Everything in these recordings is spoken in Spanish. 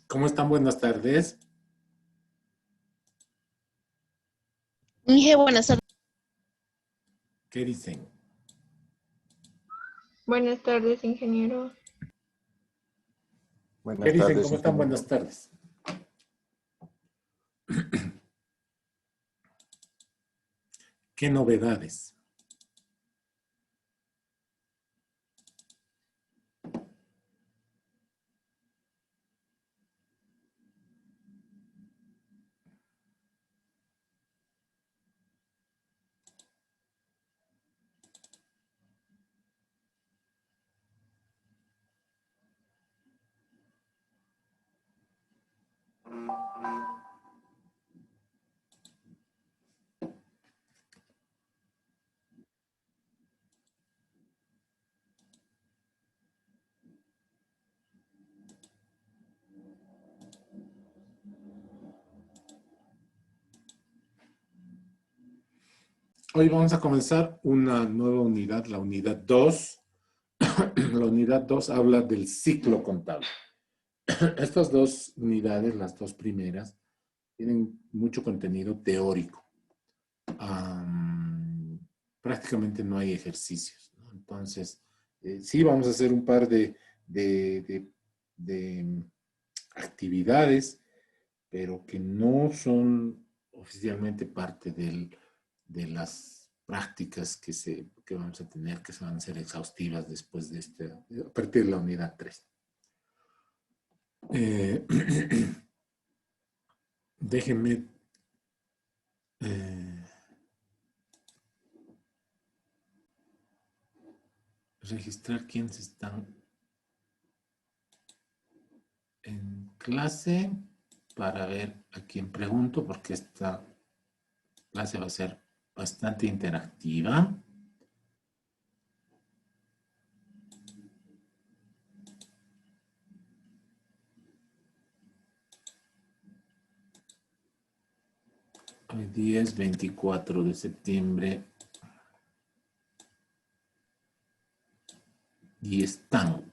¿Cómo están? Buenas tardes. Inge, buenas tardes. ¿Qué dicen? Buenas tardes, ingeniero. ¿Qué Buenas dicen? tardes, ¿Cómo están? ingeniero. Buenas tardes. ¿Qué novedades? Hoy vamos a comenzar una nueva unidad, la unidad 2. La unidad 2 habla del ciclo contable. Estas dos unidades, las dos primeras, tienen mucho contenido teórico. Prácticamente no hay ejercicios, ¿no? Entonces, sí vamos a hacer un par de actividades, pero que no son oficialmente parte de las prácticas que vamos a tener, que se van a ser exhaustivas después de a partir de la unidad 3. Déjenme registrar quiénes están en clase para ver a quién pregunto, porque esta clase va a ser bastante interactiva. Hoy día es 24 de septiembre y están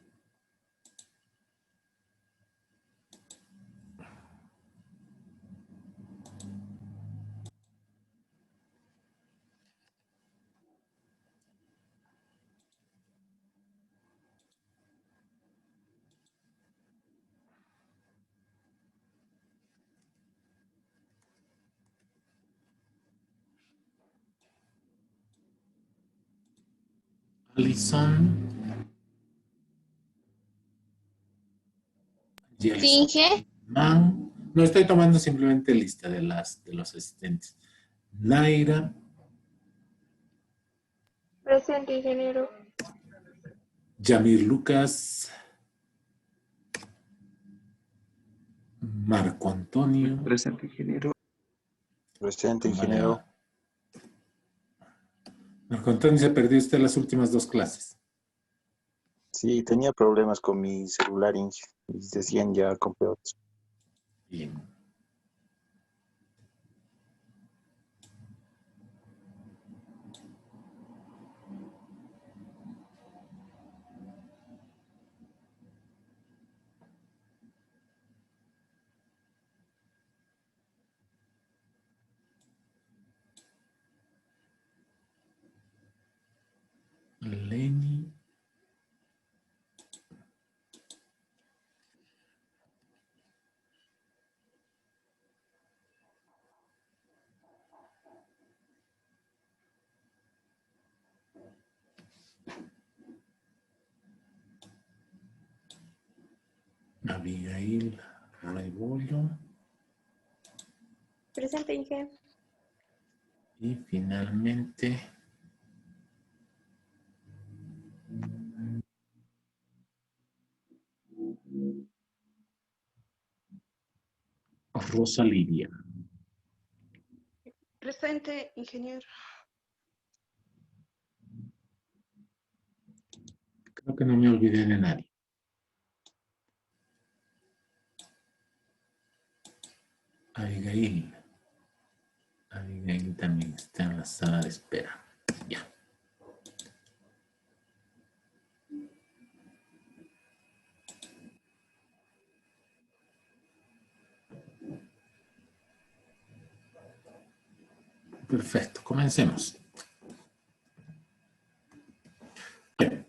Alison, Sí, Inge. Man. No estoy tomando simplemente lista de los asistentes. Naira, Presente, ingeniero. Yamir Lucas, Marco Antonio. Presente, ingeniero. Presente, ¿Cómo le va? ingeniero. Marco Antonio, se perdió usted las últimas dos clases. Sí, tenía problemas con mi celular, Inge. Y decían ya compré otro. Bien. Lenny. Abigail Rebollo. Presente, Inge. Y finalmente Rosa Lidia. Presente, ingeniero. Creo que no me olvidé de nadie. Abigail. Abigail también está en la sala de espera. Ya. Perfecto, comencemos. Bien.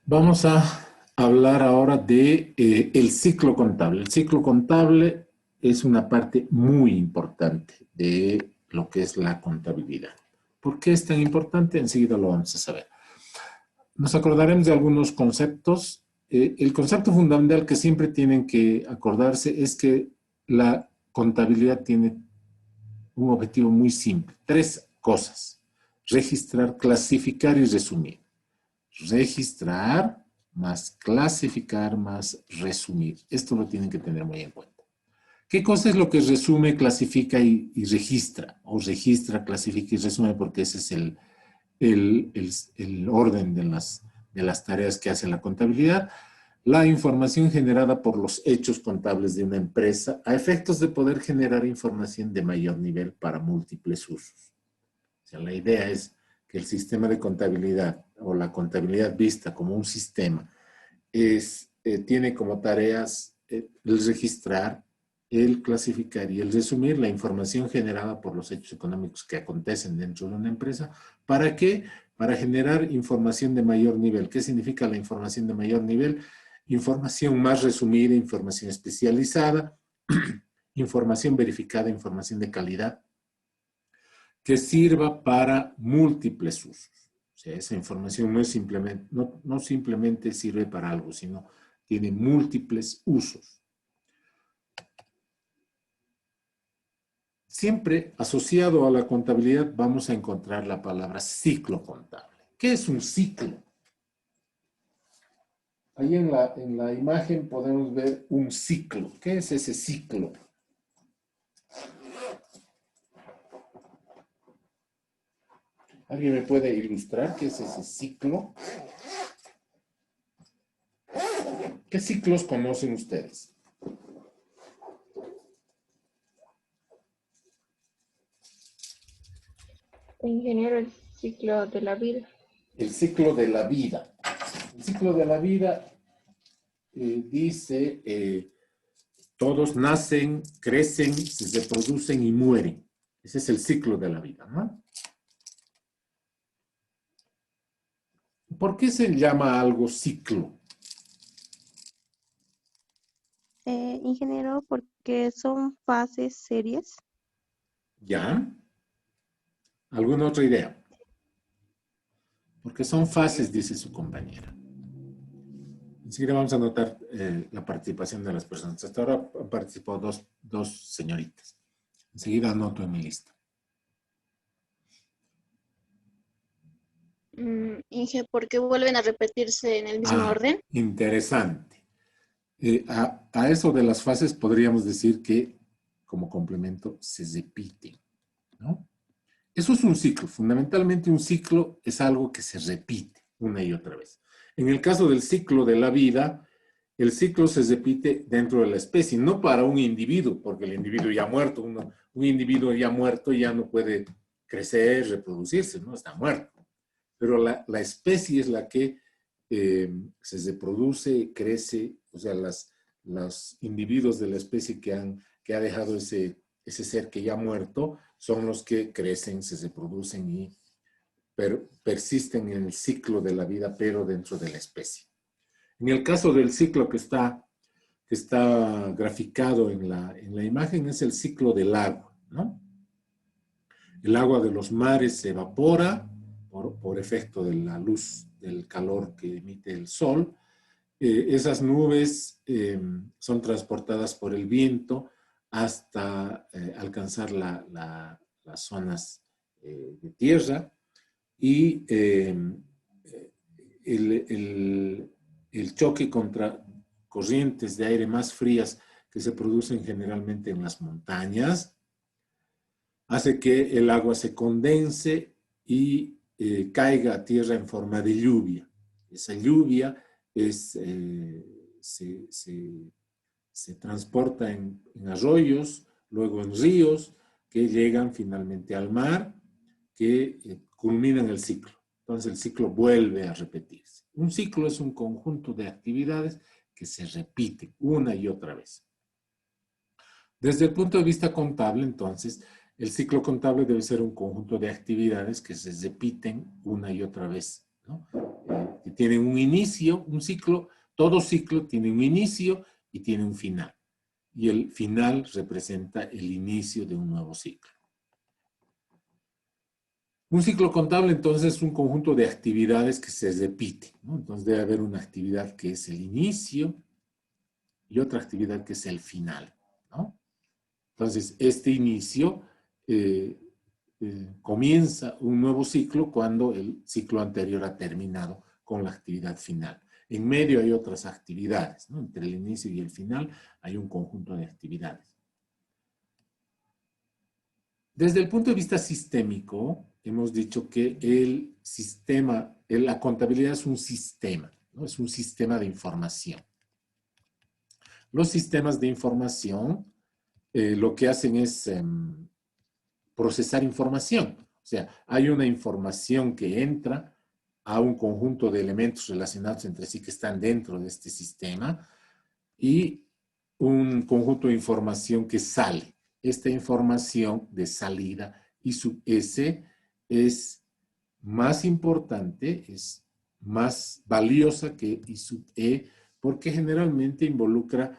Vamos a hablar ahora de el ciclo contable. El ciclo contable es una parte muy importante de lo que es la contabilidad. ¿Por qué es tan importante? Enseguida lo vamos a saber. Nos acordaremos de algunos conceptos. El concepto fundamental que siempre tienen que acordarse es que la contabilidad tiene un objetivo muy simple. 3 cosas. Registrar, clasificar y resumir. Registrar más clasificar más resumir. Esto lo tienen que tener muy en cuenta. ¿Qué cosa es lo que resume, clasifica y registra? O registra, clasifica y resume, porque ese es el orden de las tareas que hace la contabilidad. La información generada por los hechos contables de una empresa a efectos de poder generar información de mayor nivel para múltiples usos. O sea, la idea es que el sistema de contabilidad o la contabilidad vista como un sistema tiene como tareas el registrar, el clasificar y el resumir la información generada por los hechos económicos que acontecen dentro de una empresa. ¿Para qué? Para generar información de mayor nivel. ¿Qué significa la información de mayor nivel? Información más resumida, información especializada, información verificada, información de calidad, que sirva para múltiples usos. O sea, esa información no simplemente sirve para algo, sino tiene múltiples usos. Siempre asociado a la contabilidad vamos a encontrar la palabra ciclo contable. ¿Qué es un ciclo? Ahí en la imagen podemos ver un ciclo. ¿Qué es ese ciclo? ¿Alguien me puede ilustrar qué es ese ciclo? ¿Qué ciclos conocen ustedes? Ingeniero, el ciclo de la vida. El ciclo de la vida. El ciclo de la vida dice, todos nacen, crecen, se reproducen y mueren. Ese es el ciclo de la vida, ¿no? ¿Por qué se llama algo ciclo? Ingeniero, porque son fases series. ¿Ya? ¿Alguna otra idea? Porque son fases, dice su compañera. Enseguida vamos a notar la participación de las personas. Hasta ahora han participado dos señoritas. Enseguida anoto en mi lista. Inge, ¿por qué vuelven a repetirse en el mismo orden? Interesante. A eso de las fases podríamos decir que, como complemento, se repiten, ¿no? Eso es un ciclo. Fundamentalmente un ciclo es algo que se repite una y otra vez. En el caso del ciclo de la vida, el ciclo se repite dentro de la especie, no para un individuo, porque el individuo ya ha muerto. Un individuo ya muerto ya no puede crecer, reproducirse, ¿no? Está muerto. Pero la especie es la que se reproduce, crece, o sea, los individuos de la especie que ha dejado ese ser que ya ha muerto son los que crecen, se reproducen y persisten en el ciclo de la vida, pero dentro de la especie. En el caso del ciclo que está graficado en la imagen es el ciclo del agua, ¿no? El agua de los mares se evapora por efecto de la luz, del calor que emite el sol. Esas nubes son transportadas por el viento hasta alcanzar las zonas de tierra y el choque contra corrientes de aire más frías que se producen generalmente en las montañas hace que el agua se condense y caiga a tierra en forma de lluvia. Esa lluvia se transporta en arroyos, luego en ríos, que llegan finalmente al mar, que culminan el ciclo. Entonces el ciclo vuelve a repetirse. Un ciclo es un conjunto de actividades que se repiten una y otra vez. Desde el punto de vista contable, entonces, El ciclo contable debe ser un conjunto de actividades que se repiten una y otra vez, ¿no? Que tienen un inicio, un ciclo, todo ciclo tiene un inicio y tiene un final. Y el final representa el inicio de un nuevo ciclo. Un ciclo contable, entonces, es un conjunto de actividades que se repite, ¿no? Entonces, debe haber una actividad que es el inicio y otra actividad que es el final, ¿no? Entonces, este inicio comienza un nuevo ciclo cuando el ciclo anterior ha terminado con la actividad final. En medio hay otras actividades, ¿no? Entre el inicio y el final hay un conjunto de actividades. Desde el punto de vista sistémico, hemos dicho que el sistema, la contabilidad es un sistema, ¿no? Es un sistema de información. Los sistemas de información lo que hacen es procesar información. O sea, hay una información que entra a un conjunto de elementos relacionados entre sí que están dentro de este sistema y un conjunto de información que sale. Esta información de salida I sub S es más importante, es más valiosa que I sub E, porque generalmente involucra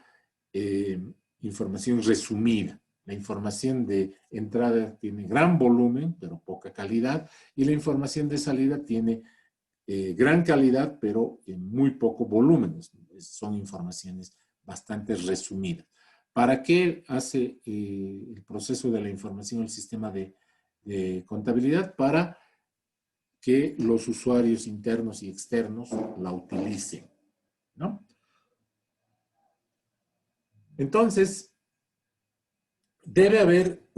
información resumida. La información de entrada tiene gran volumen, pero poca calidad, y la información de salida tiene gran calidad, pero muy poco volumen. Son informaciones bastante resumidas. ¿Para qué hace el proceso de la información el sistema de contabilidad? Para que los usuarios internos y externos la utilicen, ¿no? Entonces, debe haber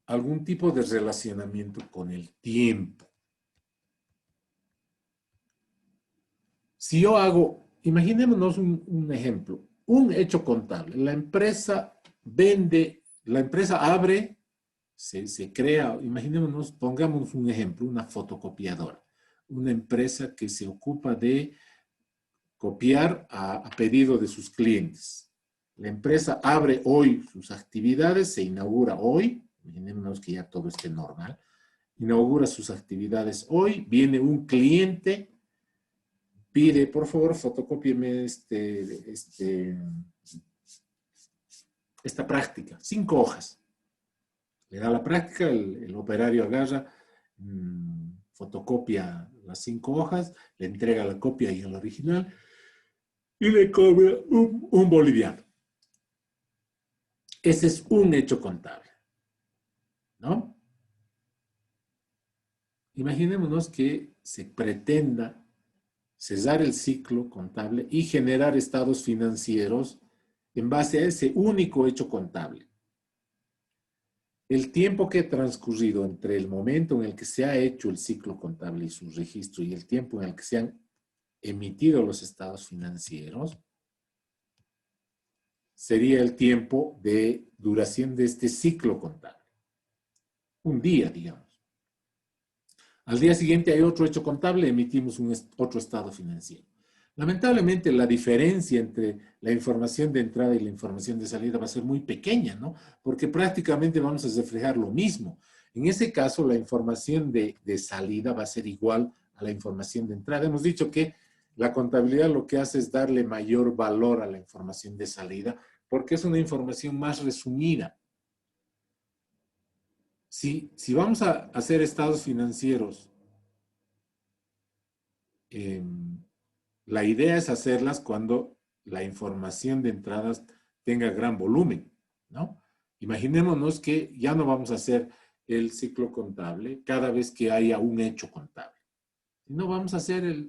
algún tipo de relacionamiento con el tiempo. Si yo hago, imaginémonos un ejemplo, un hecho contable. La empresa vende, la empresa abre, se crea, imaginémonos, pongamos un ejemplo, una fotocopiadora. Una empresa que se ocupa de copiar a pedido de sus clientes. La empresa abre hoy sus actividades, se inaugura hoy, imaginémonos que ya todo esté normal, inaugura sus actividades hoy, viene un cliente, pide, por favor, fotocópieme esta práctica, 5 hojas. Le da la práctica, el operario agarra, fotocopia las 5 hojas, le entrega la copia y el original, y le cobra un boliviano. Ese es un hecho contable, ¿no? Imaginémonos que se pretenda cesar el ciclo contable y generar estados financieros en base a ese único hecho contable. El tiempo que ha transcurrido entre el momento en el que se ha hecho el ciclo contable y su registro y el tiempo en el que se han emitido los estados financieros sería el tiempo de duración de este ciclo contable. Un día, digamos. Al día siguiente hay otro hecho contable, emitimos otro estado financiero. Lamentablemente, la diferencia entre la información de entrada y la información de salida va a ser muy pequeña, ¿no? Porque prácticamente vamos a reflejar lo mismo. En ese caso, la información de salida va a ser igual a la información de entrada. Hemos dicho que la contabilidad lo que hace es darle mayor valor a la información de salida porque es una información más resumida. Si vamos a hacer estados financieros, la idea es hacerlas cuando la información de entradas tenga gran volumen, ¿no? Imaginémonos que ya no vamos a hacer el ciclo contable cada vez que haya un hecho contable. No vamos a hacer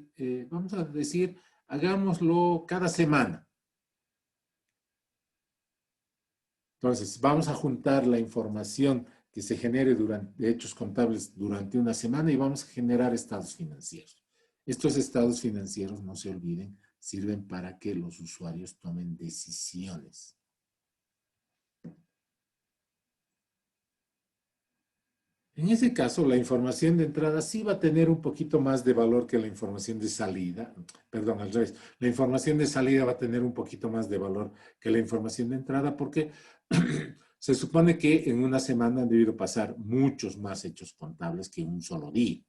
vamos a decir, hagámoslo cada semana. Entonces, vamos a juntar la información que se genere de hechos contables durante una semana y vamos a generar estados financieros. Estos estados financieros, no se olviden, sirven para que los usuarios tomen decisiones. En ese caso, la información de entrada sí va a tener un poquito más de valor que la información de salida. Perdón, al revés. La información de salida va a tener un poquito más de valor que la información de entrada porque Se supone que en una semana han debido pasar muchos más hechos contables que en un solo día.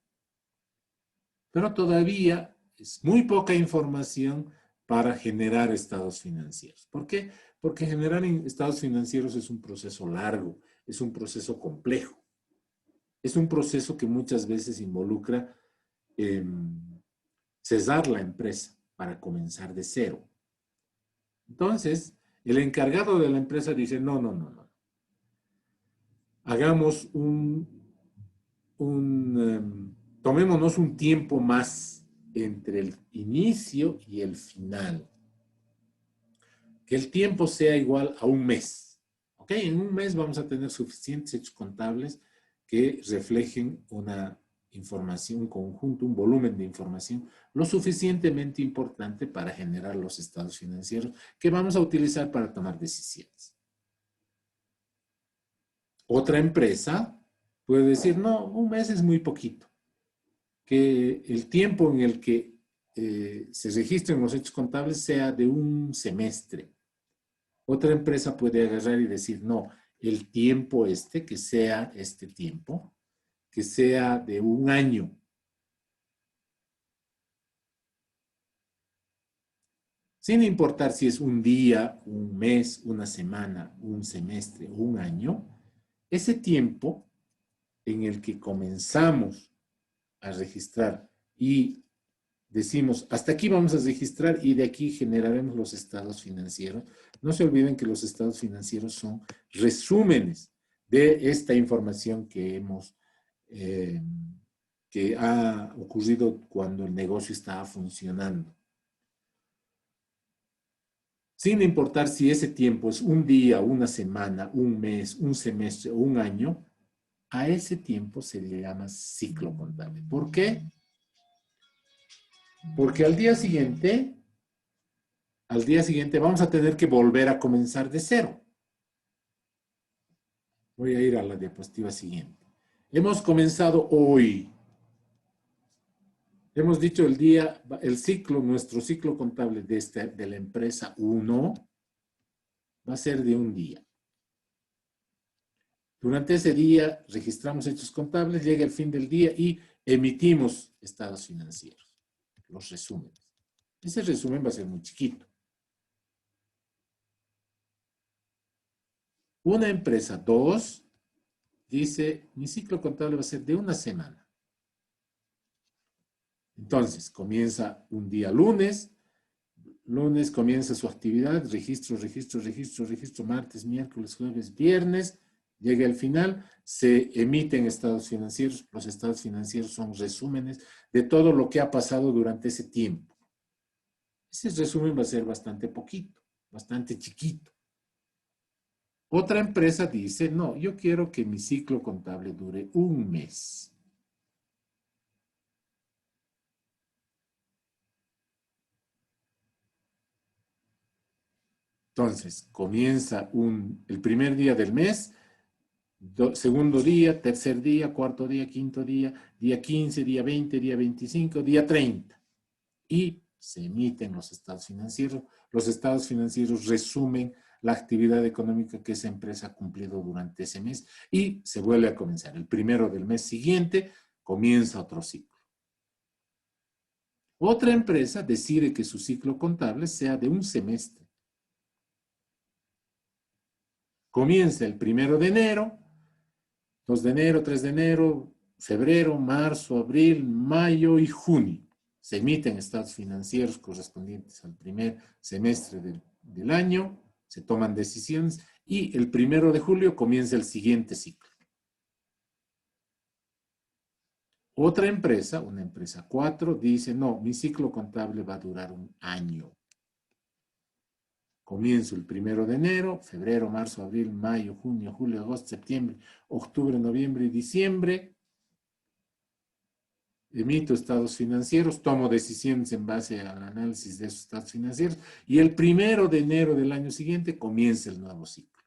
Pero todavía es muy poca información para generar estados financieros. ¿Por qué? Porque generar estados financieros es un proceso largo, es un proceso complejo. Es un proceso que muchas veces involucra cesar la empresa para comenzar de cero. Entonces, el encargado de la empresa dice, no. Hagamos tomémonos un tiempo más entre el inicio y el final. Que el tiempo sea igual a un mes. ¿Ok? En un mes vamos a tener suficientes hechos contables que reflejen una información, un conjunto, un volumen de información lo suficientemente importante para generar los estados financieros que vamos a utilizar para tomar decisiones. Otra empresa puede decir, no, un mes es muy poquito. Que el tiempo en el que se registren los hechos contables sea de un semestre. Otra empresa puede agarrar y decir, no, el tiempo que sea este tiempo, que sea de un año. Sin importar si es un día, un mes, una semana, un semestre o un año, ese tiempo en el que comenzamos a registrar y decimos, hasta aquí vamos a registrar y de aquí generaremos los estados financieros. No se olviden que los estados financieros son resúmenes de esta información que que ha ocurrido cuando el negocio estaba funcionando. Sin importar si ese tiempo es un día, una semana, un mes, un semestre o un año, a ese tiempo se le llama ciclo contable. ¿Por qué? Porque al día siguiente vamos a tener que volver a comenzar de cero. Voy a ir a la diapositiva siguiente. Hemos comenzado hoy. Hemos dicho el ciclo, nuestro ciclo contable de la empresa 1 va a ser de un día. Durante ese día registramos hechos contables, llega el fin del día y emitimos estados financieros, los resúmenes. Ese resumen va a ser muy chiquito. Una empresa 2 dice, mi ciclo contable va a ser de una semana. Entonces, comienza un día lunes comienza su actividad, registro, martes, miércoles, jueves, viernes, llega al final, se emiten estados financieros, los estados financieros son resúmenes de todo lo que ha pasado durante ese tiempo. Ese resumen va a ser bastante poquito, bastante chiquito. Otra empresa dice, no, yo quiero que mi ciclo contable dure un mes. Entonces, comienza el primer día del mes, segundo día, tercer día, cuarto día, quinto día, día 15, día 20, día 25, día 30. Y se emiten los estados financieros. Los estados financieros resumen la actividad económica que esa empresa ha cumplido durante ese mes y se vuelve a comenzar. El primero del mes siguiente comienza otro ciclo. Otra empresa decide que su ciclo contable sea de un semestre. Comienza el 1 de enero, 2 de enero, 3 de enero, febrero, marzo, abril, mayo y junio. Se emiten estados financieros correspondientes al primer semestre del año, se toman decisiones y el 1 de julio comienza el siguiente ciclo. Otra empresa, una empresa 4, dice, no, mi ciclo contable va a durar un año. Comienzo el 1 de enero, febrero, marzo, abril, mayo, junio, julio, agosto, septiembre, octubre, noviembre y diciembre. Emito estados financieros, tomo decisiones en base al análisis de esos estados financieros y el 1 de enero del año siguiente comienza el nuevo ciclo.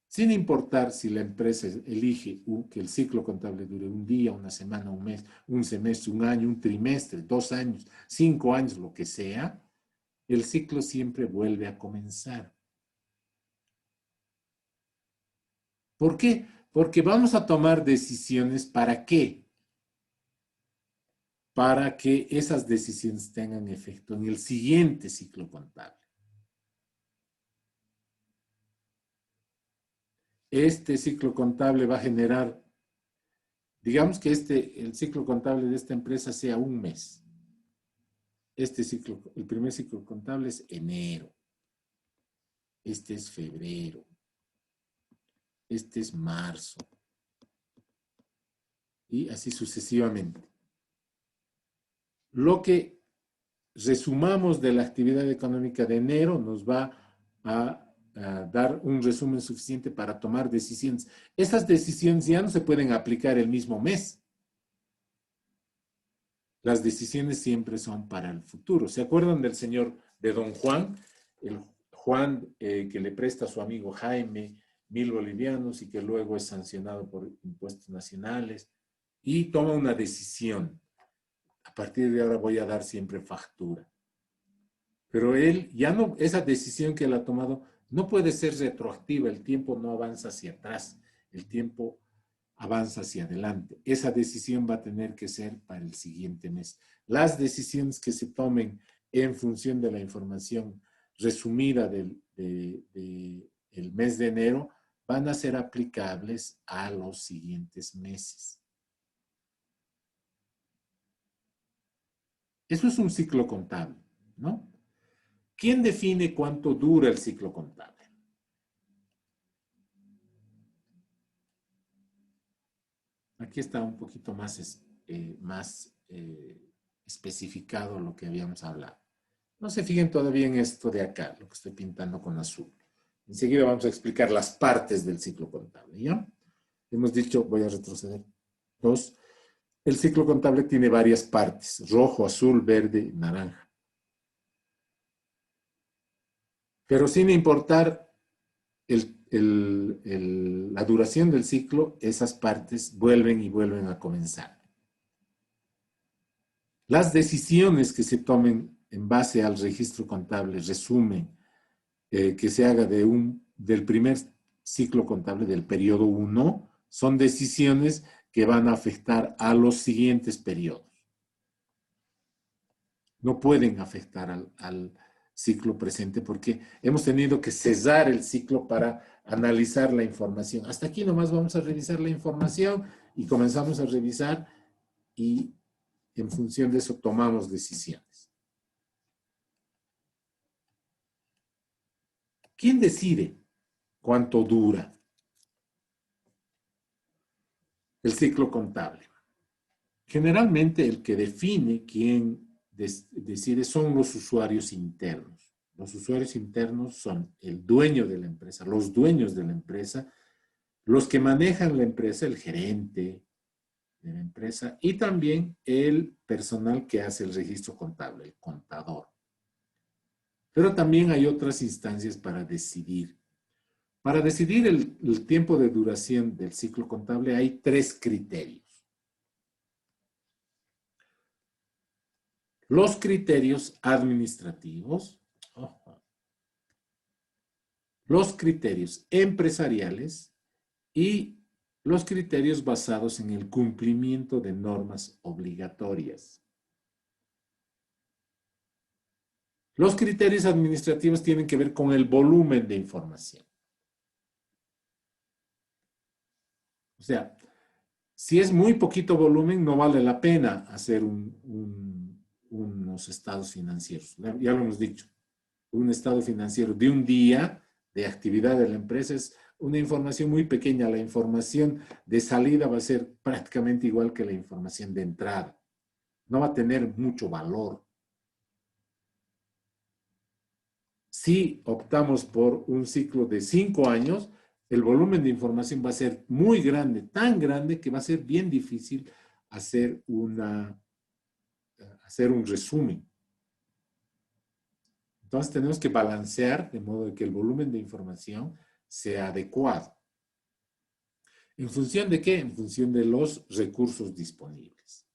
Sin importar si la empresa elige que el ciclo contable dure un día, una semana, un mes, un semestre, un año, un trimestre, 2 años, 5 años, lo que sea, el ciclo siempre vuelve a comenzar. ¿Por qué? Porque vamos a tomar decisiones. ¿Para qué? Para que esas decisiones tengan efecto en el siguiente ciclo contable. Este ciclo contable va a generar, digamos que el ciclo contable de esta empresa sea un mes. El primer ciclo contable es enero. Este es febrero. Este es marzo. Y así sucesivamente. Lo que resumamos de la actividad económica de enero nos va a dar un resumen suficiente para tomar decisiones. Esas decisiones ya no se pueden aplicar el mismo mes. Las decisiones siempre son para el futuro. ¿Se acuerdan del señor de Don Juan? El Juan que le presta a su amigo Jaime 1.000 bolivianos y que luego es sancionado por impuestos nacionales y toma una decisión. A partir de ahora voy a dar siempre factura. Pero él ya no, esa decisión que él ha tomado no puede ser retroactiva. El tiempo no avanza hacia atrás. El tiempo avanza hacia adelante. Esa decisión va a tener que ser para el siguiente mes. Las decisiones que se tomen en función de la información resumida del mes de enero van a ser aplicables a los siguientes meses. Eso es un ciclo contable, ¿no? ¿Quién define cuánto dura el ciclo contable? Aquí está un poquito más especificado lo que habíamos hablado. No se fijen todavía en esto de acá, lo que estoy pintando con azul. Enseguida vamos a explicar las partes del ciclo contable, ¿ya? Hemos dicho, voy a retroceder, 2. El ciclo contable tiene varias partes, rojo, azul, verde y naranja. Pero sin importar la duración del ciclo, esas partes vuelven y vuelven a comenzar. Las decisiones que se tomen en base al registro contable, resumen, que se haga del primer ciclo contable del periodo 1, son decisiones que van a afectar a los siguientes periodos. No pueden afectar al ciclo presente porque hemos tenido que cesar el ciclo para analizar la información. Hasta aquí nomás vamos a revisar la información y comenzamos a revisar y en función de eso tomamos decisiones. ¿Quién decide cuánto dura el ciclo contable? Generalmente el que define quién decide son los usuarios internos. Los usuarios internos son el dueño de la empresa, los dueños de la empresa, los que manejan la empresa, el gerente de la empresa y también el personal que hace el registro contable, el contador. Pero también hay otras instancias para decidir. Para decidir el tiempo de duración del ciclo contable hay 3 criterios. Los criterios administrativos, los criterios empresariales y los criterios basados en el cumplimiento de normas obligatorias. Los criterios administrativos tienen que ver con el volumen de información. O sea, si es muy poquito volumen, no vale la pena hacer unos estados financieros. Ya lo hemos dicho. Un estado financiero de un día de actividad de la empresa es una información muy pequeña. La información de salida va a ser prácticamente igual que la información de entrada. No va a tener mucho valor. Si optamos por un ciclo de 5 años, el volumen de información va a ser muy grande, tan grande que va a ser bien difícil hacer un resumen. Entonces tenemos que balancear de modo que el volumen de información sea adecuado. ¿En función de qué? En función de los recursos disponibles.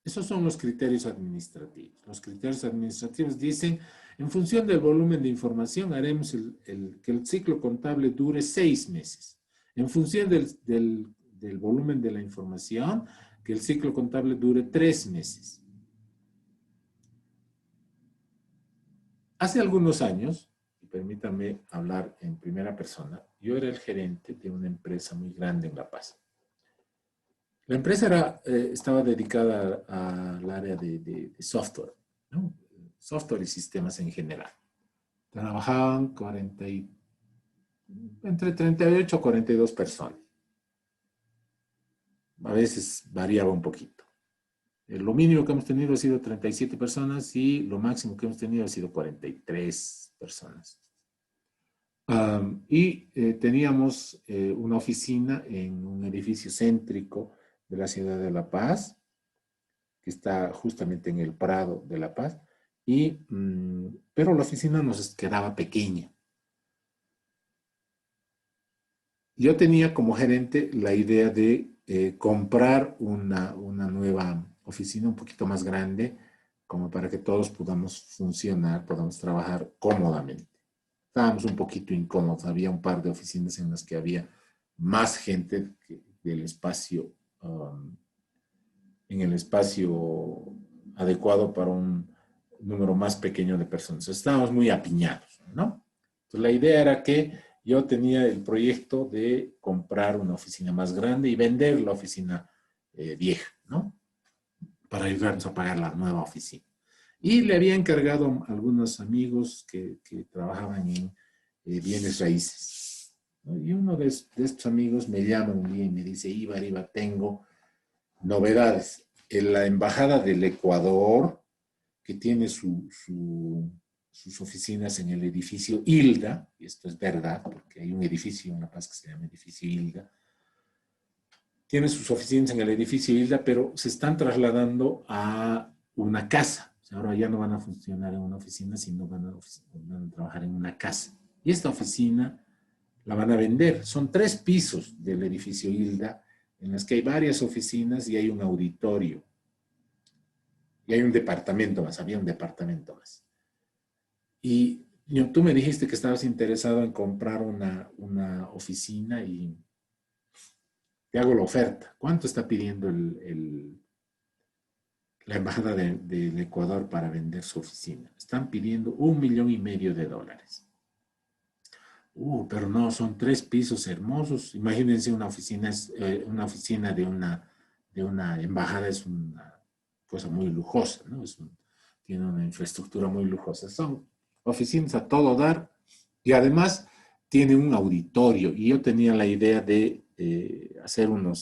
Esos son los criterios administrativos. Los criterios administrativos dicen, en función del volumen de información, haremos que el ciclo contable dure 6 meses. En función del volumen de la información, que el ciclo contable dure 3 meses. Hace algunos años, y permítanme hablar en primera persona, yo era el gerente de una empresa muy grande en La Paz. La empresa estaba dedicada al área de software, ¿no? Software y sistemas en general. Trabajaban entre 38 y 42 personas. A veces variaba un poquito. Lo mínimo que hemos tenido ha sido 37 personas y lo máximo que hemos tenido ha sido 43 personas. Teníamos una oficina en un edificio céntrico de la ciudad de La Paz, que está justamente en el Prado de La Paz, pero la oficina nos quedaba pequeña. Yo tenía como gerente la idea de comprar una nueva oficina un poquito más grande, como para que todos podamos funcionar, podamos trabajar cómodamente. Estábamos un poquito incómodos, había un par de oficinas en las que había más gente del espacio, en el espacio adecuado para un número más pequeño de personas. Estábamos muy apiñados, ¿no? Entonces la idea era que yo tenía el proyecto de comprar una oficina más grande y vender la oficina vieja, ¿no? Para ayudarnos a pagar la nueva oficina. Y le había encargado a algunos amigos que trabajaban en bienes raíces, ¿no? Y uno de estos amigos me llama un día y me dice, Ibar, tengo novedades. En la Embajada del Ecuador, que tiene sus oficinas en el edificio Hilda, y esto es verdad, porque hay un edificio en La Paz que se llama edificio Hilda, tiene sus oficinas en el edificio Hilda, pero se están trasladando a una casa. O sea, ahora ya no van a funcionar en una oficina, sino van a trabajar en una casa. Y esta oficina la van a vender. Son 3 pisos del edificio Hilda, en las que hay varias oficinas y hay un auditorio. Y hay un departamento más, había un departamento más. Y tú me dijiste que estabas interesado en comprar una oficina y te hago la oferta. ¿Cuánto está pidiendo la Embajada del Ecuador para vender su oficina? Están pidiendo $1,5 millones. Pero no, son 3 pisos hermosos. Imagínense una oficina de una embajada, es una cosa muy lujosa, ¿no? Tiene una infraestructura muy lujosa. Son oficinas a todo dar y además tiene un auditorio. Y yo tenía la idea de hacer una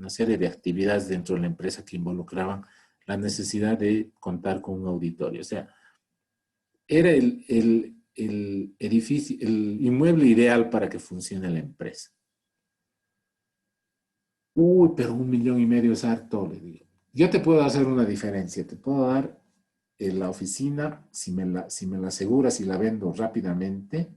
serie de actividades dentro de la empresa que involucraban la necesidad de contar con un auditorio. O sea, era el edificio, el inmueble ideal para que funcione la empresa. Pero $1,5 millones es harto, le digo. Yo te puedo hacer una diferencia, te puedo dar la oficina, si me la aseguras y la vendo rápidamente,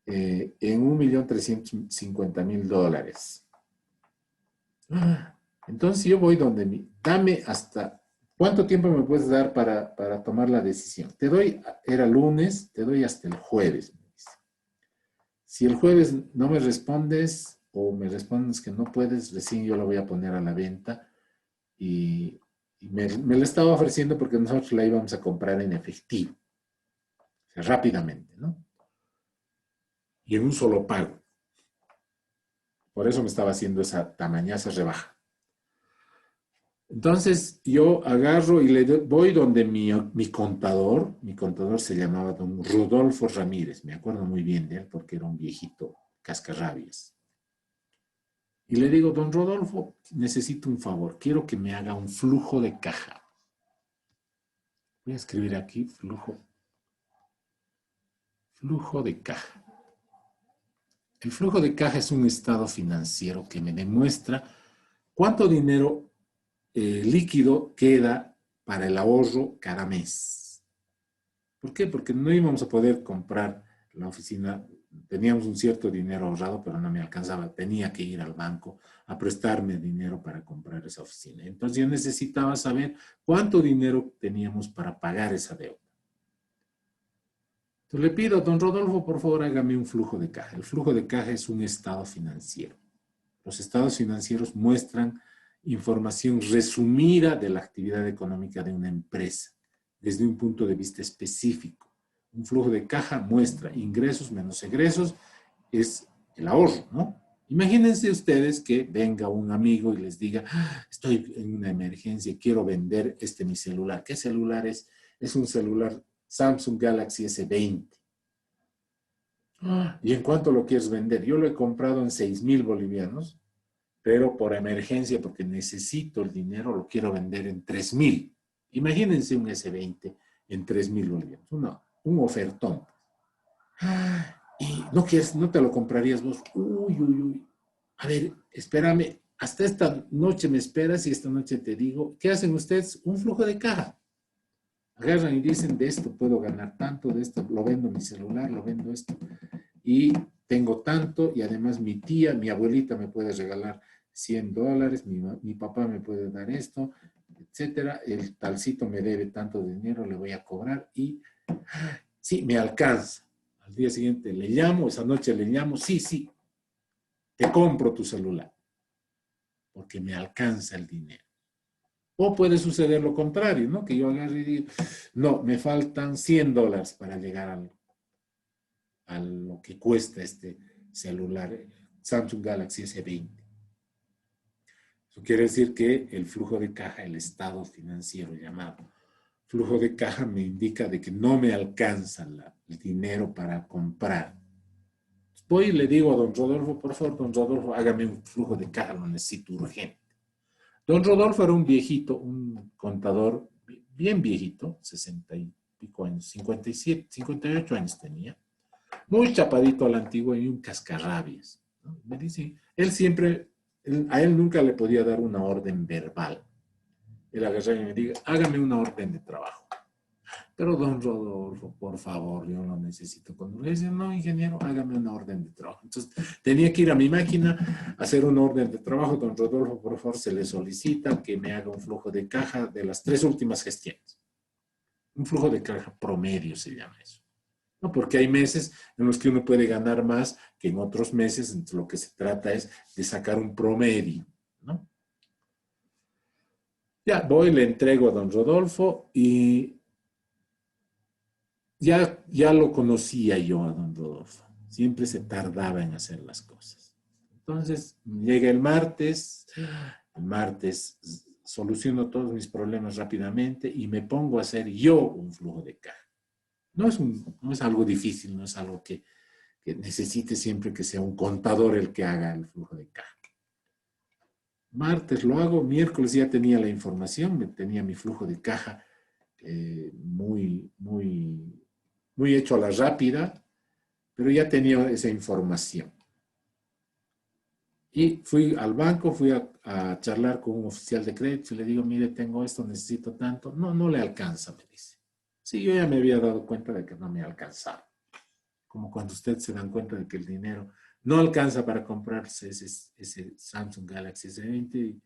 en $1,350,000. Entonces yo voy donde dame hasta, ¿cuánto tiempo me puedes dar para tomar la decisión? Era lunes, te doy hasta el jueves, me dice. Si el jueves no me respondes o me respondes que no puedes, recién yo la voy a poner a la venta. Y me la estaba ofreciendo porque nosotros la íbamos a comprar en efectivo, o sea, rápidamente, ¿no? Y en un solo pago. Por eso me estaba haciendo esa tamañaza rebaja. Entonces yo agarro y voy donde mi contador se llamaba don Rodolfo Ramírez, me acuerdo muy bien de él porque era un viejito cascarrabias. Y le digo, don Rodolfo, necesito un favor, quiero que me haga un flujo de caja. Voy a escribir aquí, flujo de caja. El flujo de caja es un estado financiero que me demuestra cuánto dinero líquido queda para el ahorro cada mes. ¿Por qué? Porque no íbamos a poder comprar la oficina. Teníamos un cierto dinero ahorrado, pero no me alcanzaba. Tenía que ir al banco a prestarme dinero para comprar esa oficina. Entonces yo necesitaba saber cuánto dinero teníamos para pagar esa deuda. Entonces le pido, don Rodolfo, por favor, hágame un flujo de caja. El flujo de caja es un estado financiero. Los estados financieros muestran información resumida de la actividad económica de una empresa, desde un punto de vista específico. Un flujo de caja muestra ingresos menos egresos, es el ahorro, ¿no? Imagínense ustedes que venga un amigo y les diga, estoy en una emergencia, quiero vender mi celular. ¿Qué celular es? Es un celular Samsung Galaxy S20. ¿Y en cuánto lo quieres vender? Yo lo he comprado en 6,000 bolivianos, pero por emergencia, porque necesito el dinero, lo quiero vender en 3,000. Imagínense un S20 en 3,000 bolivianos. Un ofertón. Y no te lo comprarías vos. Uy. A ver, espérame. Hasta esta noche me esperas y esta noche te digo, ¿qué hacen ustedes? Un flujo de caja. Agarran y dicen, de esto puedo ganar tanto, de esto lo vendo mi celular, lo vendo esto. Y tengo tanto, y además mi abuelita me puede regalar $100, mi papá me puede dar esto, etcétera. El talcito me debe tanto dinero, le voy a cobrar y sí, me alcanza. Al día siguiente le llamo, esa noche le llamo, sí, te compro tu celular, porque me alcanza el dinero. O puede suceder lo contrario, ¿no? Que yo agarre y digo, no, me faltan $100 para llegar a lo que cuesta este celular Samsung Galaxy S20. Eso quiere decir que el flujo de caja, el estado financiero llamado flujo de caja, me indica de que no me alcanza el dinero para comprar. Voy y le digo a don Rodolfo, por favor, don Rodolfo, hágame un flujo de caja, lo necesito urgente. Don Rodolfo era un viejito, un contador bien viejito, 60 y pico años, 57, 58 años tenía, muy chapadito a la antigua y un cascarrabias, ¿no? Me dice, a él nunca le podía dar una orden verbal. Él agarra y me diga, hágame una orden de trabajo. Pero don Rodolfo, por favor, yo lo necesito con urgencia. No, ingeniero, hágame una orden de trabajo. Entonces, tenía que ir a mi máquina a hacer una orden de trabajo. Don Rodolfo, por favor, se le solicita que me haga un flujo de caja de las 3 últimas gestiones. Un flujo de caja promedio se llama eso. ¿No? Porque hay meses en los que uno puede ganar más que en otros meses. Entonces, lo que se trata es de sacar un promedio, ¿no? Ya voy, le entrego a don Rodolfo y ya lo conocía yo a don Rodolfo. Siempre se tardaba en hacer las cosas. Entonces, llega el martes soluciono todos mis problemas rápidamente y me pongo a hacer yo un flujo de caja. No es algo difícil, no es algo que necesite siempre que sea un contador el que haga el flujo de caja. Martes lo hago, miércoles ya tenía la información, tenía mi flujo de caja muy hecho a la rápida, pero ya tenía esa información. Y fui al banco, fui a charlar con un oficial de crédito y le digo, mire, tengo esto, necesito tanto. No le alcanza, me dice. Sí, yo ya me había dado cuenta de que no me alcanzaba. Como cuando ustedes se dan cuenta de que el dinero no alcanza para comprarse ese Samsung Galaxy S20 y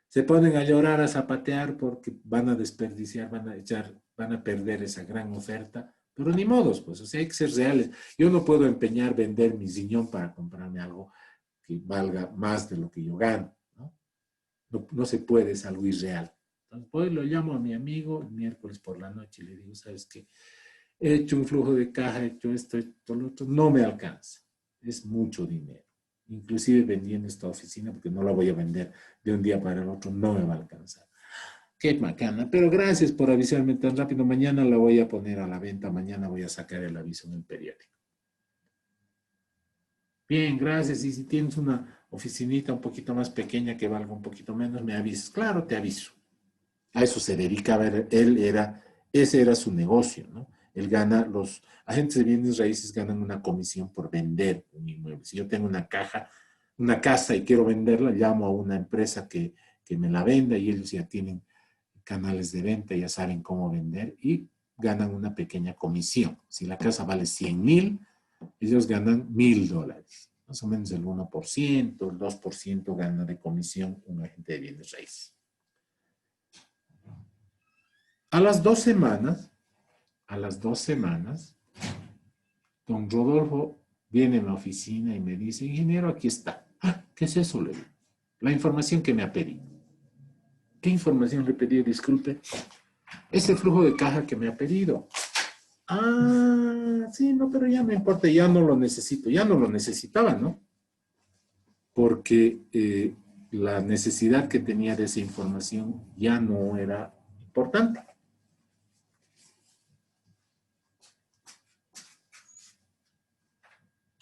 se ponen a llorar, a zapatear porque van a desperdiciar, van a perder esa gran oferta. Pero ni modos, pues, o sea, hay que ser reales. Yo no puedo vender mi riñón para comprarme algo que valga más de lo que yo gano, ¿no? No se puede, es algo irreal. Entonces, pues lo llamo a mi amigo el miércoles por la noche y le digo, ¿sabes qué? He hecho un flujo de caja, he hecho esto, lo otro, no me alcanza. Es mucho dinero. Inclusive vendiendo esta oficina, porque no la voy a vender de un día para el otro, no me va a alcanzar. Qué macana, pero gracias por avisarme tan rápido. Mañana la voy a poner a la venta, mañana voy a sacar el aviso en el periódico. Bien, gracias. Y si tienes una oficinita un poquito más pequeña que valga un poquito menos, me avisas. Claro, te aviso. A eso se dedicaba ese era su negocio, ¿no? Él gana, los agentes de bienes raíces ganan una comisión por vender un inmueble. Si yo tengo una casa y quiero venderla, llamo a una empresa que me la venda y ellos ya tienen canales de venta, ya saben cómo vender y ganan una pequeña comisión. Si la casa vale 100,000, ellos ganan $1,000. Más o menos el 1%, el 2% gana de comisión un agente de bienes raíces. A las 2 semanas, don Rodolfo viene a la oficina y me dice, ingeniero, aquí está. Ah, ¿qué es eso? Le digo. La información que me ha pedido. ¿Qué información le he pedido? Disculpe. Ese flujo de caja que me ha pedido. Ah, sí, no, pero ya no importa, ya no lo necesito. Ya no lo necesitaba, ¿no? Porque la necesidad que tenía de esa información ya no era importante.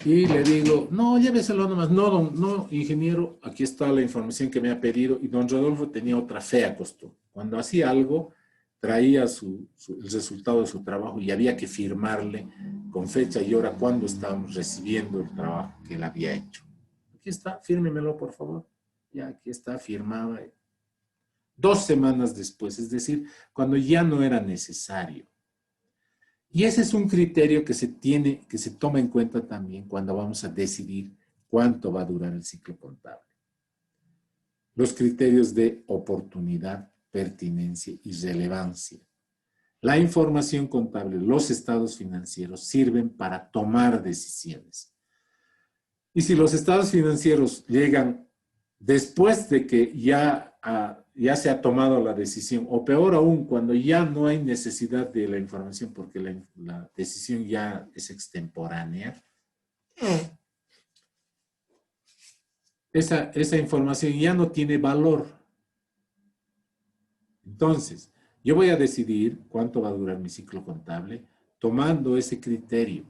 Y le digo, no, lléveselo nomás. No, no, ingeniero, aquí está la información que me ha pedido. Y don Rodolfo tenía otra fea costumbre. Cuando hacía algo, traía el resultado de su trabajo y había que firmarle con fecha y hora cuando estábamos recibiendo el trabajo que él había hecho. Aquí está, fírmemelo, por favor. Ya, aquí está, firmaba. 2 semanas después, es decir, cuando ya no era necesario. Y ese es un criterio que se toma en cuenta también cuando vamos a decidir cuánto va a durar el ciclo contable. Los criterios de oportunidad, pertinencia y relevancia. La información contable, los estados financieros sirven para tomar decisiones. Y si los estados financieros llegan después de que ya se ha tomado la decisión, o peor aún, cuando ya no hay necesidad de la información porque la decisión ya es extemporánea, esa información ya no tiene valor. Entonces, yo voy a decidir cuánto va a durar mi ciclo contable tomando ese criterio,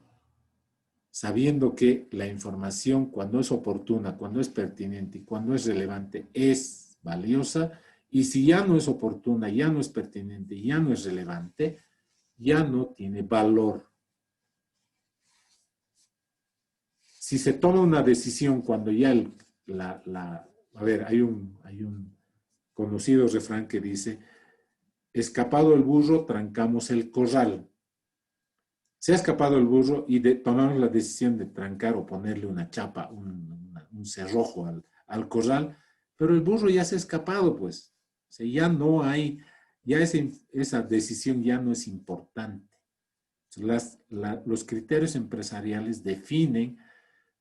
sabiendo que la información, cuando es oportuna, cuando es pertinente y cuando es relevante, es valiosa. Y si ya no es oportuna, ya no es pertinente, ya no es relevante, ya no tiene valor. Si se toma una decisión cuando ya a ver, hay un conocido refrán que dice, escapado el burro, trancamos el corral. Se ha escapado el burro y tomamos la decisión de trancar o ponerle una chapa, un cerrojo al corral, pero el burro ya se ha escapado, pues. O sea, ya no hay, ya esa decisión ya no es importante. Los criterios empresariales definen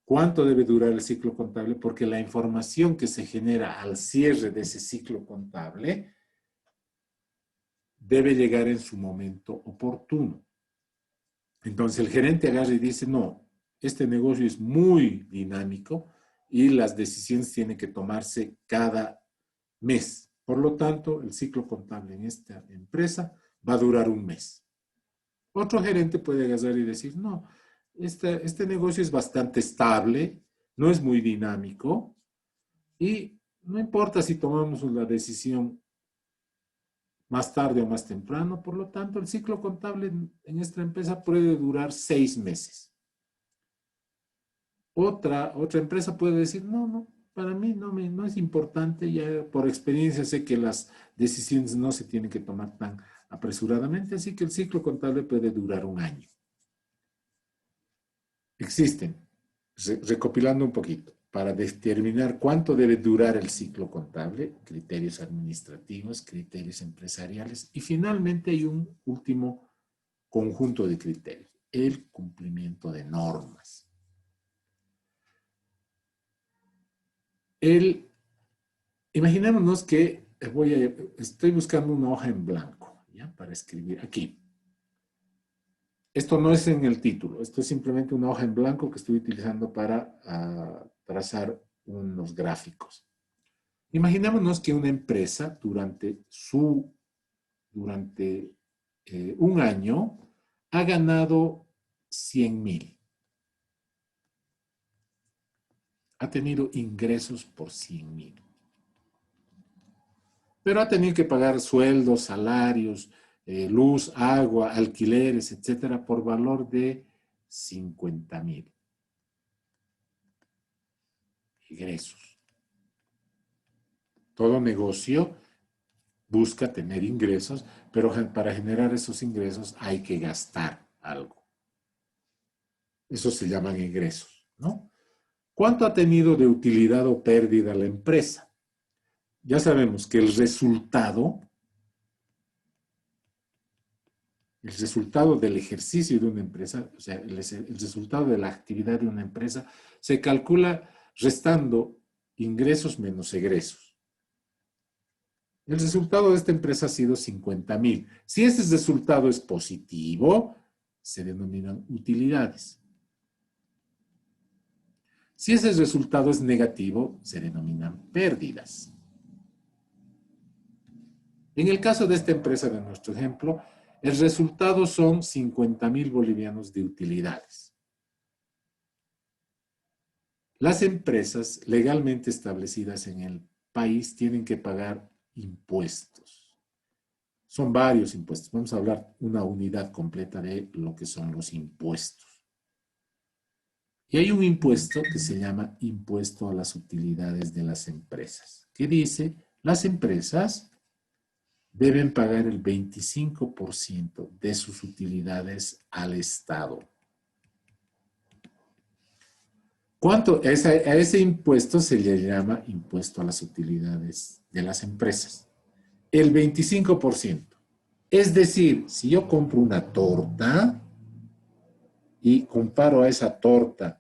cuánto debe durar el ciclo contable porque la información que se genera al cierre de ese ciclo contable debe llegar en su momento oportuno. Entonces el gerente agarra y dice, no, este negocio es muy dinámico y las decisiones tienen que tomarse cada mes. Por lo tanto, el ciclo contable en esta empresa va a durar un mes. Otro gerente puede agarrar y decir, no, este negocio es bastante estable, no es muy dinámico y no importa si tomamos la decisión más tarde o más temprano, por lo tanto, el ciclo contable en esta empresa puede durar 6 meses. Otra empresa puede decir, no, para mí no es importante, ya por experiencia sé que las decisiones no se tienen que tomar tan apresuradamente, así que el ciclo contable puede durar un año. Existen, recopilando un poquito, para determinar cuánto debe durar el ciclo contable, criterios administrativos, criterios empresariales y finalmente hay un último conjunto de criterios, el cumplimiento de normas. Imaginémonos que estoy buscando una hoja en blanco, ¿ya? Para escribir aquí. Esto no es en el título, esto es simplemente una hoja en blanco que estoy utilizando para trazar unos gráficos. Imaginémonos que una empresa durante un año ha ganado 100,000. Ha tenido ingresos por 100,000. Pero ha tenido que pagar sueldos, salarios, luz, agua, alquileres, etcétera, por valor de 50,000. Ingresos. Todo negocio busca tener ingresos, pero para generar esos ingresos hay que gastar algo. Eso se llaman ingresos, ¿no? ¿Cuánto ha tenido de utilidad o pérdida la empresa? Ya sabemos que el resultado del ejercicio de una empresa, o sea, el resultado de la actividad de una empresa, se calcula restando ingresos menos egresos. El resultado de esta empresa ha sido 50,000. Si ese resultado es positivo, se denominan utilidades. Si ese resultado es negativo, se denominan pérdidas. En el caso de esta empresa, de nuestro ejemplo, el resultado son 50,000 bolivianos de utilidades. Las empresas legalmente establecidas en el país tienen que pagar impuestos. Son varios impuestos. Vamos a hablar una unidad completa de lo que son los impuestos. Y hay un impuesto que se llama impuesto a las utilidades de las empresas, que dice, las empresas deben pagar el 25% de sus utilidades al Estado. ¿Cuánto? A ese impuesto se le llama impuesto a las utilidades de las empresas. El 25%. Es decir, si yo compro una torta y comparo a esa torta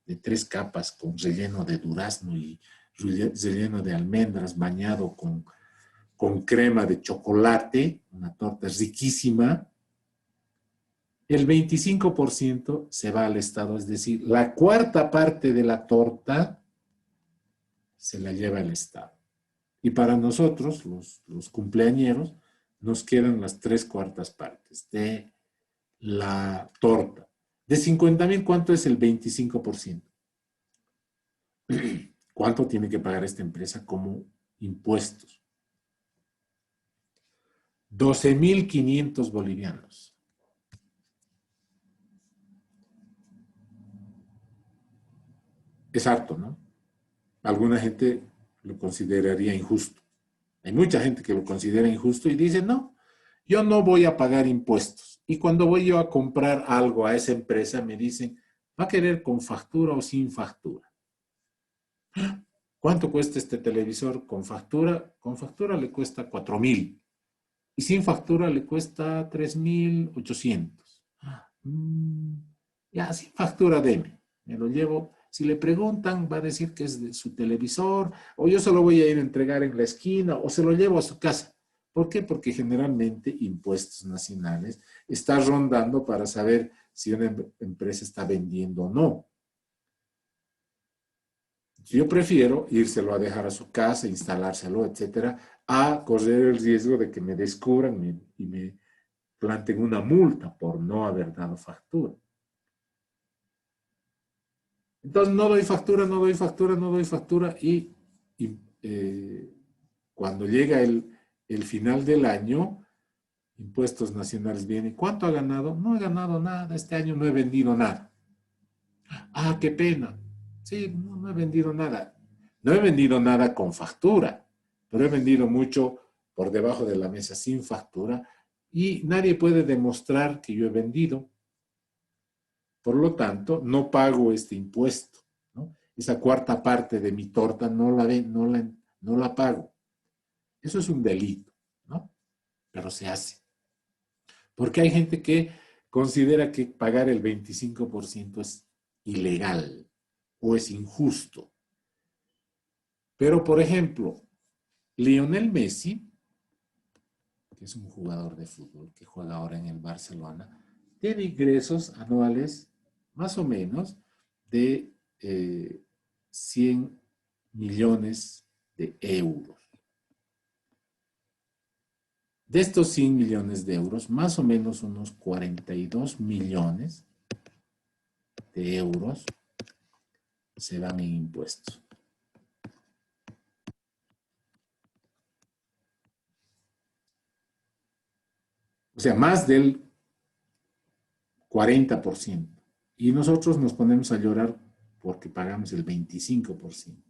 de 3 capas con relleno de durazno y relleno de almendras bañado con crema de chocolate, una torta riquísima, el 25% se va al Estado, es decir, la cuarta parte de la torta se la lleva el Estado. Y para nosotros, los cumpleañeros, nos quedan las 3/4 partes de la torta. De 50,000, ¿cuánto es el 25%? ¿Cuánto tiene que pagar esta empresa como impuestos? 12,500 bolivianos. Es harto, ¿no? Alguna gente lo consideraría injusto. Hay mucha gente que lo considera injusto y dice, no, yo no voy a pagar impuestos. Y cuando voy yo a comprar algo a esa empresa, me dicen, ¿va a querer con factura o sin factura? ¿Cuánto cuesta este televisor con factura? Con factura le cuesta 4,000. Y sin factura le cuesta 3,800. Ya, sin factura deme. Me lo llevo. Si le preguntan, va a decir que es de su televisor, o yo se lo voy a ir a entregar en la esquina, o se lo llevo a su casa. ¿Por qué? Porque generalmente impuestos nacionales está rondando para saber si una empresa está vendiendo o no. Yo prefiero írselo a dejar a su casa, instalárselo, etcétera, a correr el riesgo de que me descubran y me planten una multa por no haber dado factura. Entonces, no doy factura, no doy factura, no doy factura y cuando llega el final del año, Impuestos Nacionales viene. ¿Cuánto ha ganado? No he ganado nada, este año no he vendido nada. Ah, qué pena. Sí, no he vendido nada. No he vendido nada con factura, pero he vendido mucho por debajo de la mesa sin factura y nadie puede demostrar que yo he vendido. Por lo tanto, no pago este impuesto, ¿no? Esa cuarta parte de mi torta no la pago. Eso es un delito, ¿no? Pero se hace. Porque hay gente que considera que pagar el 25% es ilegal o es injusto. Pero, por ejemplo, Lionel Messi, que es un jugador de fútbol que juega ahora en el Barcelona, tiene ingresos anuales más o menos de 100 millones de euros. De estos 100 millones de euros, más o menos unos 42 millones de euros se dan en impuestos. O sea, más del 40%. Y nosotros nos ponemos a llorar porque pagamos el 25%.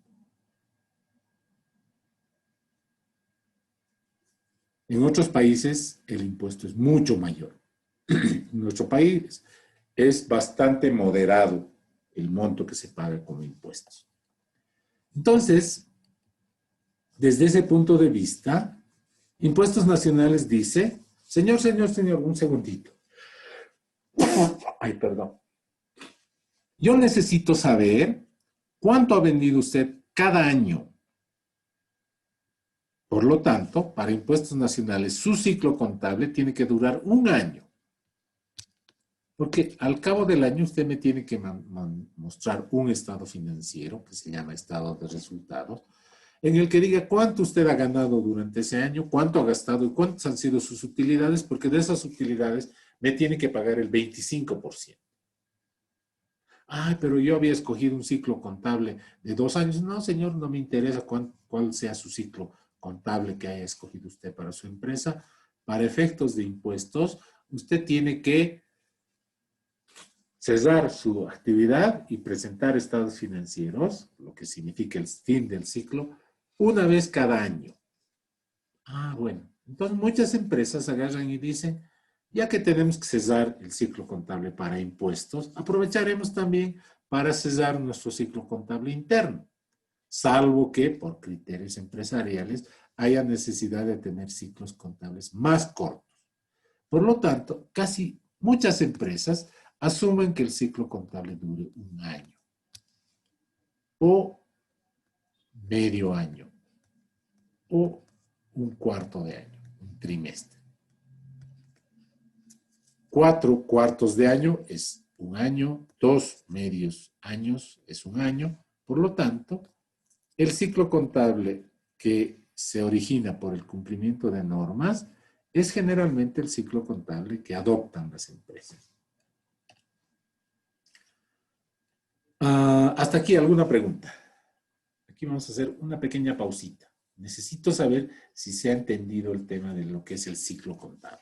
En otros países el impuesto es mucho mayor. En nuestro país es bastante moderado el monto que se paga como impuestos. Entonces, desde ese punto de vista, Impuestos Nacionales dice, señor, un segundito. Ay, perdón. Yo necesito saber cuánto ha vendido usted cada año. Por lo tanto, para Impuestos Nacionales, su ciclo contable tiene que durar un año. Porque al cabo del año usted me tiene que mostrar un estado financiero, que se llama estado de resultados, en el que diga cuánto usted ha ganado durante ese año, cuánto ha gastado y cuántas han sido sus utilidades, porque de esas utilidades me tiene que pagar el 25%. Ay, pero yo había escogido un ciclo contable de 2 años. No, señor, no me interesa cuál sea su ciclo contable que haya escogido usted para su empresa. Para efectos de impuestos, usted tiene que cesar su actividad y presentar estados financieros, lo que significa el fin del ciclo, una vez cada año. Ah, bueno. Entonces muchas empresas agarran y dicen, ya que tenemos que cesar el ciclo contable para impuestos, aprovecharemos también para cesar nuestro ciclo contable interno, salvo que por criterios empresariales haya necesidad de tener ciclos contables más cortos. Por lo tanto, casi muchas empresas asumen que el ciclo contable dure un año o medio año o un cuarto de año, un trimestre. 4 cuartos de año es un año, 2 medios años es un año. Por lo tanto, el ciclo contable que se origina por el cumplimiento de normas es generalmente el ciclo contable que adoptan las empresas. Hasta aquí, ¿alguna pregunta? Aquí vamos a hacer una pequeña pausita. Necesito saber si se ha entendido el tema de lo que es el ciclo contable.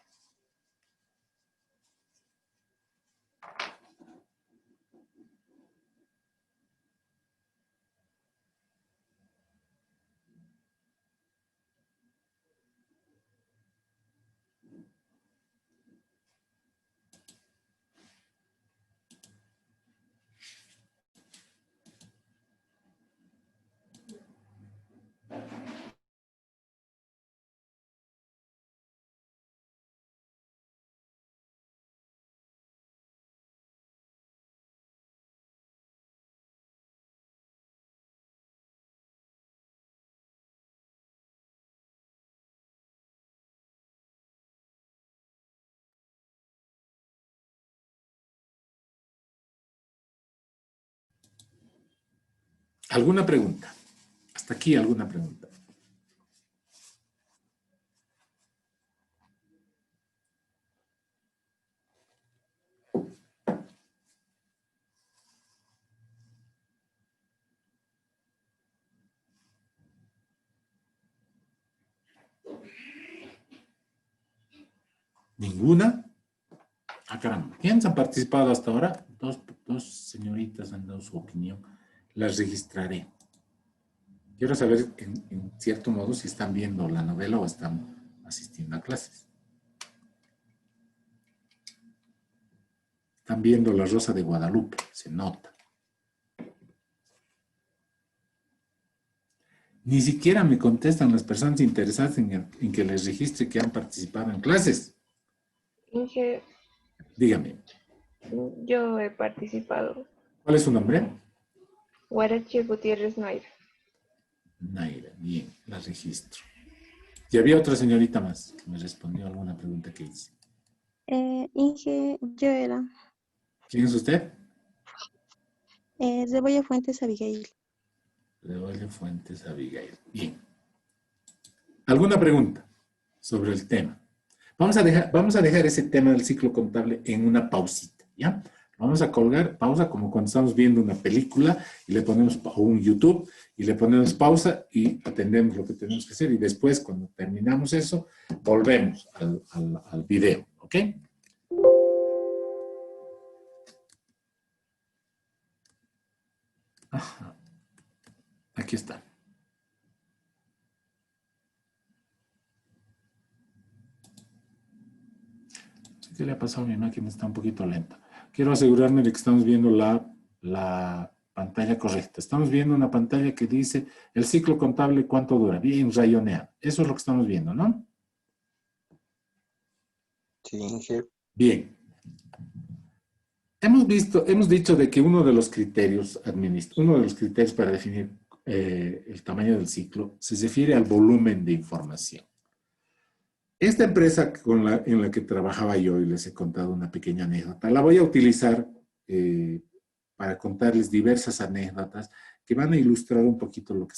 ¿Alguna pregunta? Hasta aquí, ¿alguna pregunta? ¿Ninguna? Ah, caramba. ¿Quiénes han participado hasta ahora? Dos señoritas han dado su opinión. Las registraré. Quiero saber, en cierto modo, si están viendo la novela o están asistiendo a clases. Están viendo La Rosa de Guadalupe, se nota. Ni siquiera me contestan las personas interesadas en que les registre que han participado en clases. Inge, Dígame, yo he participado. ¿cuál es su nombre? Guarache Gutiérrez Naira. Naira, bien, la registro. Y había otra señorita más que me respondió a alguna pregunta que hice. Inge, yo era. ¿Quién es usted? Cebolla Fuentes Abigail. Redoble Fuentes Abigail. Bien. ¿Alguna pregunta sobre el tema? Vamos a dejar ese tema del ciclo contable en una pausita, ¿ya? Vamos a colgar pausa como cuando estamos viendo una película y le ponemos o un YouTube y le ponemos pausa y atendemos lo que tenemos que hacer y después cuando terminamos eso volvemos al video, ¿ok? Ajá. Aquí está. ¿Qué le ha pasado a mi máquina? Está un poquito lenta. Quiero asegurarme de que estamos viendo la la pantalla correcta. Estamos viendo una pantalla que dice el ciclo contable cuánto dura. Bien rayoneado. Eso es lo que estamos viendo, ¿no? Sí, Inge. Bien. Hemos dicho de que uno de los criterios para definir el tamaño del ciclo se refiere al volumen de información. Esta empresa en la que trabajaba yo, y les he contado una pequeña anécdota, la voy a utilizar para contarles diversas anécdotas que van a ilustrar un poquito de lo que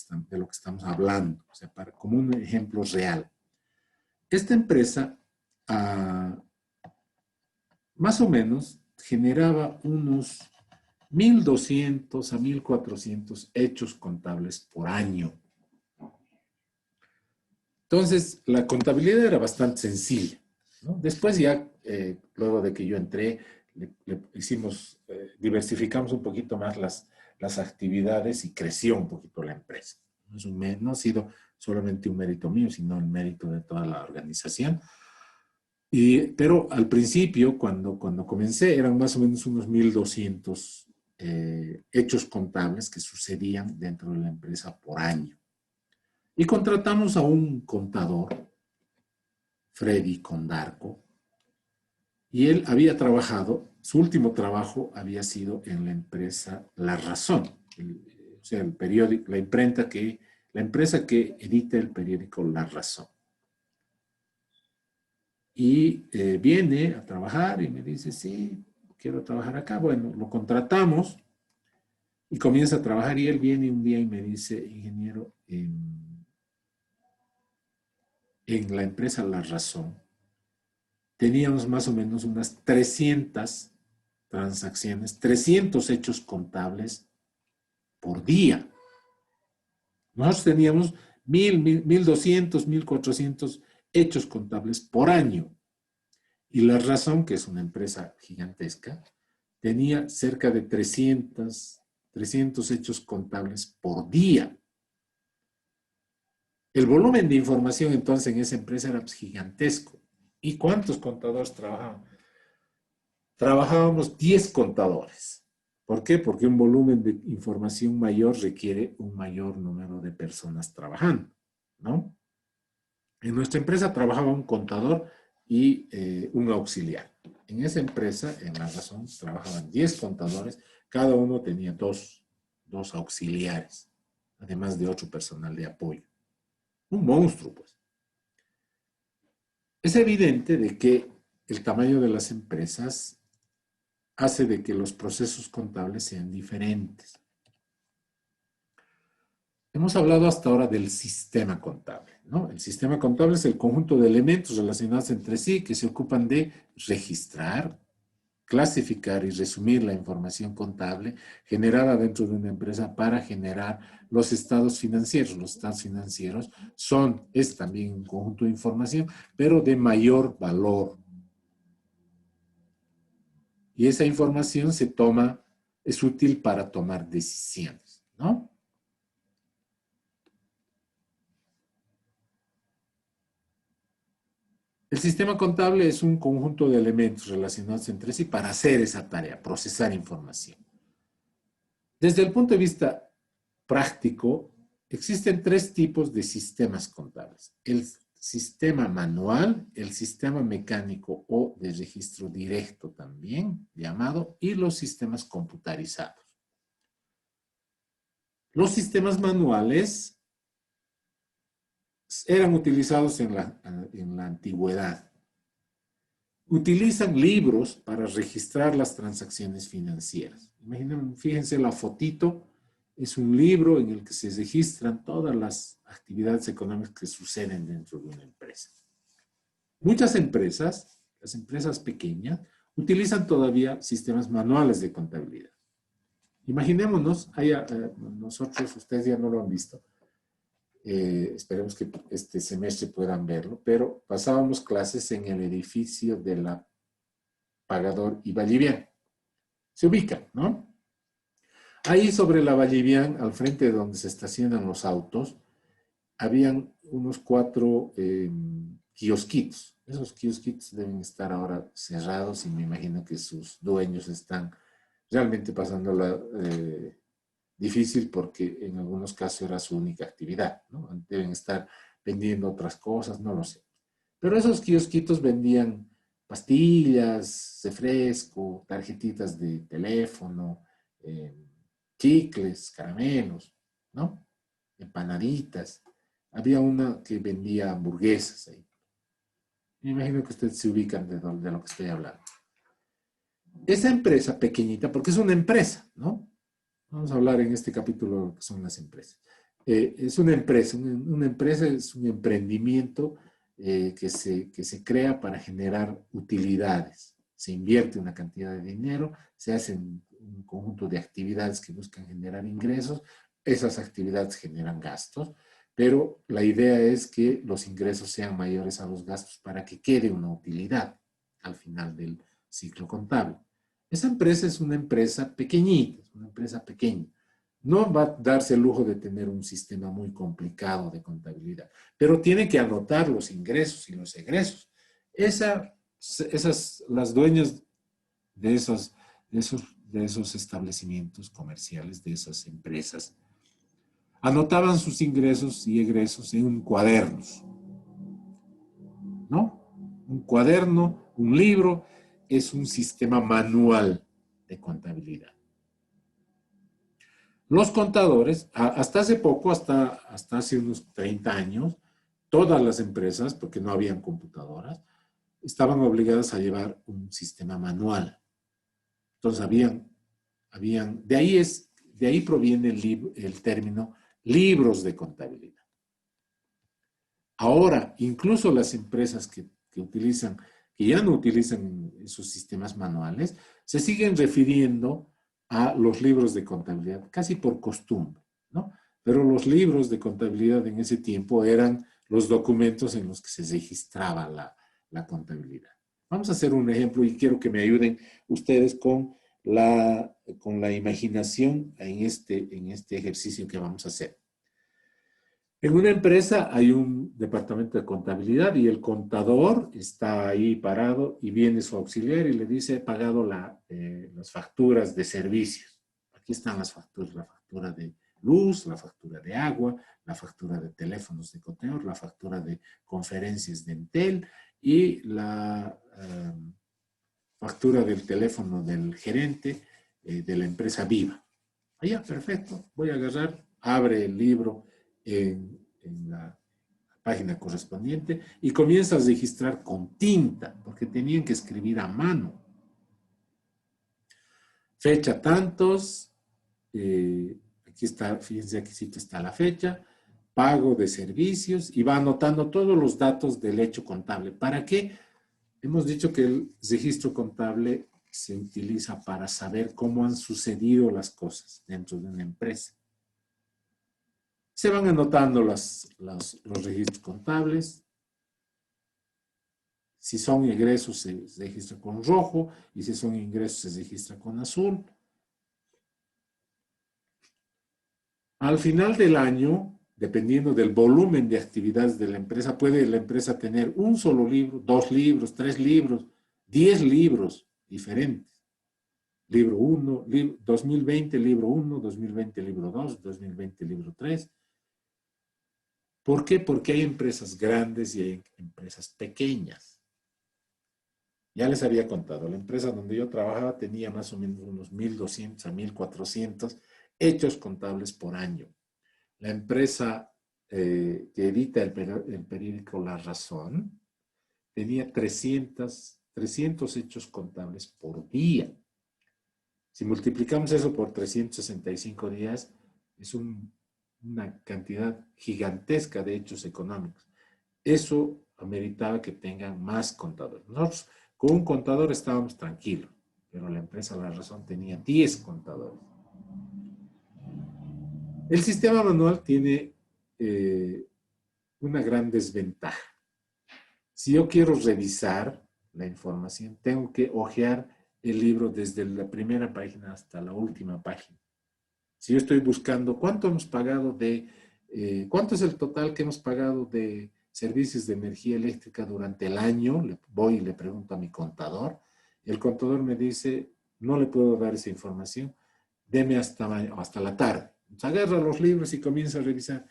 estamos hablando, o sea, como un ejemplo real. Esta empresa, más o menos, generaba unos 1.200 a 1.400 hechos contables por año. Entonces, la contabilidad era bastante sencilla, ¿no? Después ya, luego de que yo entré, diversificamos un poquito más las actividades y creció un poquito la empresa. No ha sido solamente un mérito mío, sino el mérito de toda la organización. Pero al principio, cuando comencé, eran más o menos unos 1.200 hechos contables que sucedían dentro de la empresa por año. Y contratamos a un contador, Freddy Condarco, y él había trabajado, su último trabajo había sido en la empresa La Razón, o sea, el periódico, la empresa que edita el periódico La Razón. Y viene a trabajar y me dice, sí, quiero trabajar acá. Bueno, lo contratamos y comienza a trabajar y él viene un día y me dice, ingeniero, en la empresa La Razón teníamos más o menos unas 300 transacciones, 300 hechos contables por día. Nosotros teníamos 1.200, 1.400 hechos contables por año. Y La Razón, que es una empresa gigantesca, tenía cerca de 300 hechos contables por día. El volumen de información entonces en esa empresa era gigantesco. ¿Y cuántos contadores trabajaban? Trabajábamos 10 contadores. ¿Por qué? Porque un volumen de información mayor requiere un mayor número de personas trabajando, ¿no? En nuestra empresa trabajaba un contador y un auxiliar. En esa empresa, en La Razón, trabajaban 10 contadores, cada uno tenía dos auxiliares, además de 8 personal de apoyo. Un monstruo, pues. Es evidente de que el tamaño de las empresas hace de que los procesos contables sean diferentes. Hemos hablado hasta ahora del sistema contable, ¿no? El sistema contable es el conjunto de elementos relacionados entre sí que se ocupan de registrar, clasificar y resumir la información contable generada dentro de una empresa para generar los estados financieros. Los estados financieros es también un conjunto de información, pero de mayor valor. Y esa información es útil para tomar decisiones, ¿no? El sistema contable es un conjunto de elementos relacionados entre sí para hacer esa tarea, procesar información. Desde el punto de vista práctico, existen 3 tipos de sistemas contables. El sistema manual, el sistema mecánico o de registro directo también llamado, y los sistemas computarizados. Los sistemas manuales eran utilizados en la antigüedad. Utilizan libros para registrar las transacciones financieras. Imaginen, fíjense la fotito, es un libro en el que se registran todas las actividades económicas que suceden dentro de una empresa. Muchas empresas, las empresas pequeñas, utilizan todavía sistemas manuales de contabilidad. Imaginémonos, nosotros, ustedes ya no lo han visto, esperemos que este semestre puedan verlo, pero pasábamos clases en el edificio de la Pagador y Vallivian. Se ubican, ¿no? Ahí sobre la Vallivian, al frente de donde se estacionan los autos, habían unos 4 kiosquitos. Esos kiosquitos deben estar ahora cerrados y me imagino que sus dueños están realmente pasándola difícil porque en algunos casos era su única actividad, ¿no? Deben estar vendiendo otras cosas, no lo sé. Pero esos kiosquitos vendían pastillas, refresco, tarjetitas de teléfono, chicles, caramelos, ¿no? Empanaditas. Había una que vendía hamburguesas ahí. Me imagino que ustedes se ubican de lo que estoy hablando. Esa empresa pequeñita, porque es una empresa, ¿no? Vamos a hablar en este capítulo de lo que son las empresas. Es una empresa, una empresa es un emprendimiento que se crea para generar utilidades. Se invierte una cantidad de dinero, se hacen un conjunto de actividades que buscan generar ingresos, esas actividades generan gastos, pero la idea es que los ingresos sean mayores a los gastos para que quede una utilidad al final del ciclo contable. Esa empresa es una empresa pequeñita, es una empresa pequeña. No va a darse el lujo de tener un sistema muy complicado de contabilidad, pero tiene que anotar los ingresos y los egresos. Las dueñas de esos establecimientos comerciales, de esas empresas, anotaban sus ingresos y egresos en un cuaderno, ¿no? Un cuaderno, un libro, es un sistema manual de contabilidad. Los contadores, hasta hace poco, hasta hace unos 30 años, todas las empresas, porque no habían computadoras, estaban obligadas a llevar un sistema manual. Entonces de ahí proviene el término libros de contabilidad. Ahora, incluso las empresas que ya no utilizan esos sistemas manuales, se siguen refiriendo a los libros de contabilidad, casi por costumbre, ¿no? Pero los libros de contabilidad en ese tiempo eran los documentos en los que se registraba la contabilidad. Vamos a hacer un ejemplo y quiero que me ayuden ustedes con la imaginación en este ejercicio que vamos a hacer. En una empresa hay un departamento de contabilidad y el contador está ahí parado y viene su auxiliar y le dice, he pagado las facturas de servicios. Aquí están las facturas, la factura de luz, la factura de agua, la factura de teléfonos de Coteor, la factura de conferencias de Entel y la factura del teléfono del gerente de la empresa Viva. Allá, perfecto. Voy a agarrar, abre el libro en la página correspondiente y comienza a registrar con tinta, porque tenían que escribir a mano. Fecha tantos, aquí está, fíjense, aquí sí está la fecha, pago de servicios y va anotando todos los datos del hecho contable. ¿Para qué? Hemos dicho que el registro contable se utiliza para saber cómo han sucedido las cosas dentro de una empresa. Se van anotando los registros contables. Si son egresos se registra con rojo y si son ingresos se registra con azul. Al final del año, dependiendo del volumen de actividades de la empresa, puede la empresa tener un solo libro, 2 libros, 3 libros, 10 libros diferentes. Libro 1, 2020, libro 1, 2020, libro 2, 2020, libro 3. ¿Por qué? Porque hay empresas grandes y hay empresas pequeñas. Ya les había contado, la empresa donde yo trabajaba tenía más o menos unos 1.200 a 1.400 hechos contables por año. La empresa que edita el periódico La Razón tenía 300 hechos contables por día. Si multiplicamos eso por 365 días, es una cantidad gigantesca de hechos económicos. Eso ameritaba que tengan más contadores. Nosotros con un contador estábamos tranquilos, pero la empresa La Razón tenía 10 contadores. El sistema manual tiene una gran desventaja. Si yo quiero revisar la información, tengo que hojear el libro desde la primera página hasta la última página. Si yo estoy buscando cuánto hemos pagado cuánto es el total que hemos pagado de servicios de energía eléctrica durante el año, voy y le pregunto a mi contador. El contador me dice no le puedo dar esa información, deme hasta la tarde. Entonces agarra los libros y comienza a revisar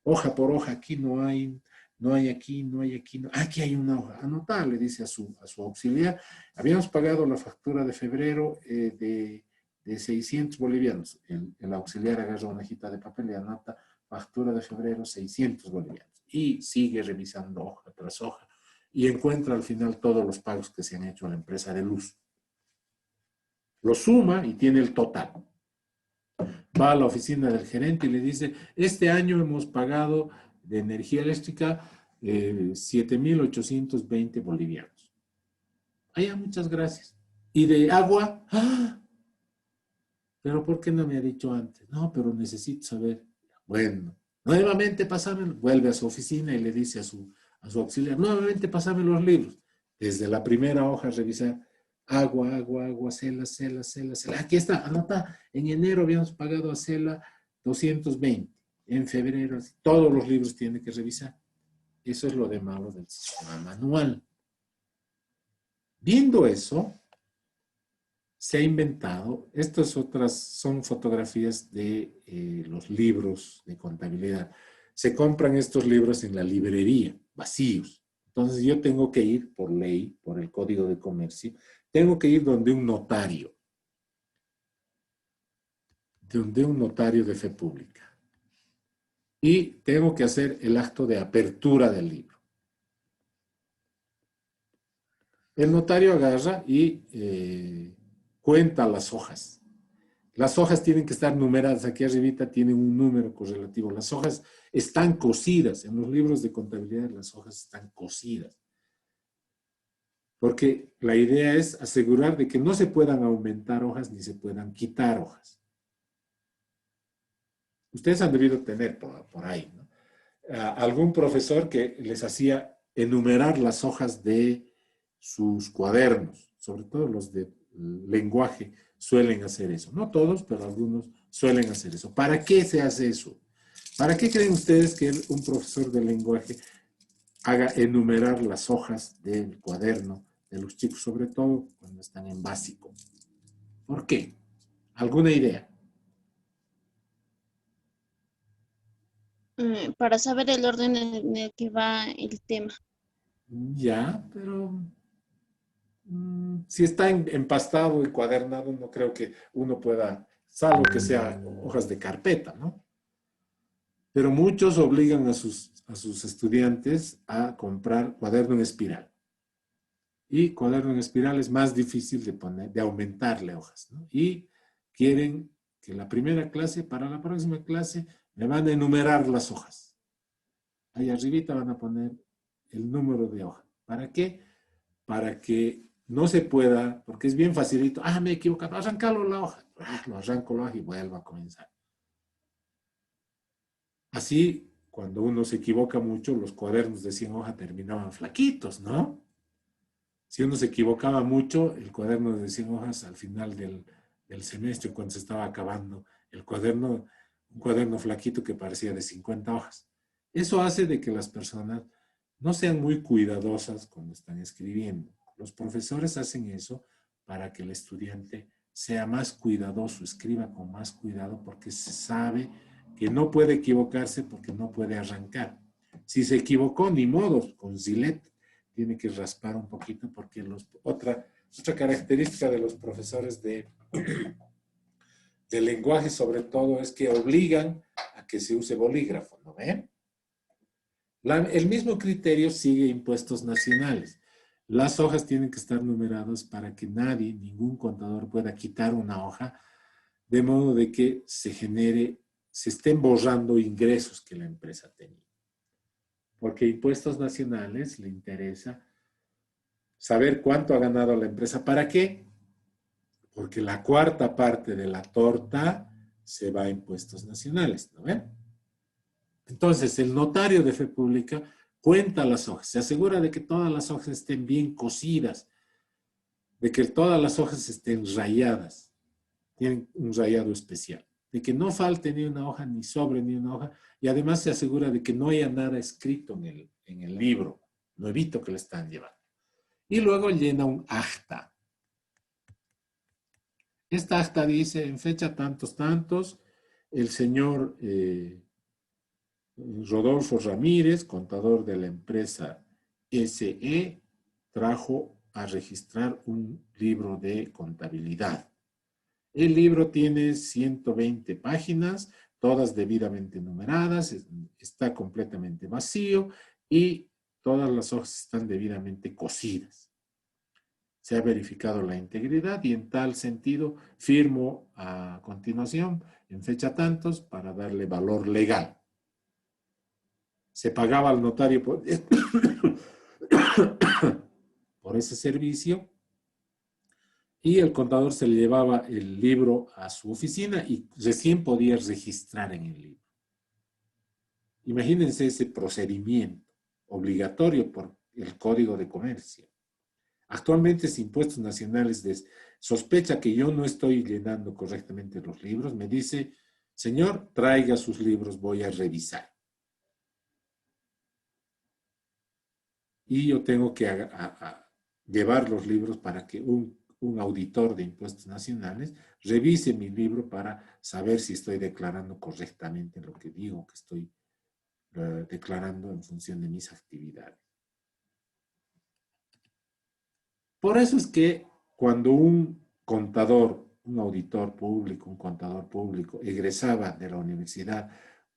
hoja por hoja, aquí no hay, no hay aquí, no hay aquí, no. Aquí hay una hoja, anotar, le dice a su auxiliar. Habíamos pagado la factura de febrero de 600 bolivianos. El auxiliar agarra una hojita de papel y anota factura de febrero 600 bolivianos. Y sigue revisando hoja tras hoja y encuentra al final todos los pagos que se han hecho a la empresa de luz. Lo suma y tiene el total. Va a la oficina del gerente y le dice, este año hemos pagado de energía eléctrica 7.820 bolivianos. Ah, muchas gracias. ¿Y de agua? ¡Ah! ¿Pero por qué no me ha dicho antes? No, pero necesito saber. Bueno, nuevamente pásame, vuelve a su oficina y le dice a su auxiliar, nuevamente pásame los libros. Desde la primera hoja revisar, agua, Cela. Aquí está, anota, en enero habíamos pagado a Cela 220, en febrero, todos los libros tiene que revisar. Eso es lo de malo del sistema manual. Viendo eso, se ha inventado, estas otras son fotografías de los libros de contabilidad. Se compran estos libros en la librería, vacíos. Entonces yo tengo que ir por ley, por el Código de Comercio, tengo que ir donde un notario de fe pública. Y tengo que hacer el acto de apertura del libro. El notario agarra y cuenta las hojas. Las hojas tienen que estar numeradas. Aquí arribita tienen un número correlativo. Las hojas están cosidas. En los libros de contabilidad las hojas están cosidas. Porque la idea es asegurar de que no se puedan aumentar hojas ni se puedan quitar hojas. Ustedes han debido tener por ahí, ¿no? Algún profesor que les hacía enumerar las hojas de sus cuadernos, sobre todo los de lenguaje suelen hacer eso. No todos, pero algunos suelen hacer eso. ¿Para qué se hace eso? ¿Para qué creen ustedes que un profesor de lenguaje haga enumerar las hojas del cuaderno de los chicos, sobre todo cuando están en básico? ¿Por qué? ¿Alguna idea? Para saber el orden en el que va el tema. Ya, pero si está empastado y cuadernado, no creo que uno pueda, salvo que sea hojas de carpeta, ¿no? Pero muchos obligan a sus estudiantes a comprar cuaderno en espiral. Y cuaderno en espiral es más difícil de aumentarle hojas, ¿no? Y quieren que la primera clase, para la próxima clase, me van a enumerar las hojas. Ahí arribita van a poner el número de hoja. ¿Para qué? Para que no se pueda, porque es bien facilito. Me he equivocado, arrancarlo la hoja. Lo arranco la hoja y vuelvo a comenzar. Así, cuando uno se equivoca mucho, los cuadernos de 100 hojas terminaban flaquitos, ¿no? Si uno se equivocaba mucho, el cuaderno de 100 hojas al final del semestre, cuando se estaba acabando el cuaderno, un cuaderno flaquito que parecía de 50 hojas. Eso hace de que las personas no sean muy cuidadosas cuando están escribiendo. Los profesores hacen eso para que el estudiante sea más cuidadoso, escriba con más cuidado, porque se sabe que no puede equivocarse porque no puede arrancar. Si se equivocó, ni modo, con Zilet tiene que raspar un poquito, porque otra característica de los profesores de lenguaje, sobre todo, es que obligan a que se use bolígrafo, ¿no ven? El mismo criterio sigue impuestos nacionales. Las hojas tienen que estar numeradas para que nadie, ningún contador pueda quitar una hoja, de modo de que se estén borrando ingresos que la empresa tenía. Porque impuestos nacionales le interesa saber cuánto ha ganado la empresa. ¿Para qué? Porque la cuarta parte de la torta se va a impuestos nacionales, ¿no ven? Entonces, el notario de fe pública cuenta las hojas, se asegura de que todas las hojas estén bien cosidas, de que todas las hojas estén rayadas, tienen un rayado especial, de que no falte ni una hoja, ni sobre ni una hoja, y además se asegura de que no haya nada escrito en el libro, nuevito que le están llevando. Y luego llena un acta. Esta acta dice, en fecha tantos, tantos, el señor Rodolfo Ramírez, contador de la empresa SE, trajo a registrar un libro de contabilidad. El libro tiene 120 páginas, todas debidamente numeradas, está completamente vacío y todas las hojas están debidamente cosidas. Se ha verificado la integridad y en tal sentido firmo a continuación en fecha tantos para darle valor legal. Se pagaba al notario por ese servicio y el contador se le llevaba el libro a su oficina y recién podía registrar en el libro. Imagínense ese procedimiento obligatorio por el Código de Comercio. Actualmente, si Impuestos Nacionales sospecha que yo no estoy llenando correctamente los libros, me dice, señor, traiga sus libros, voy a revisar. Y yo tengo que llevar los libros para que un auditor de Impuestos Nacionales revise mi libro para saber si estoy declarando correctamente lo que digo que estoy declarando en función de mis actividades. Por eso es que cuando un contador, un auditor público, un contador público egresaba de la universidad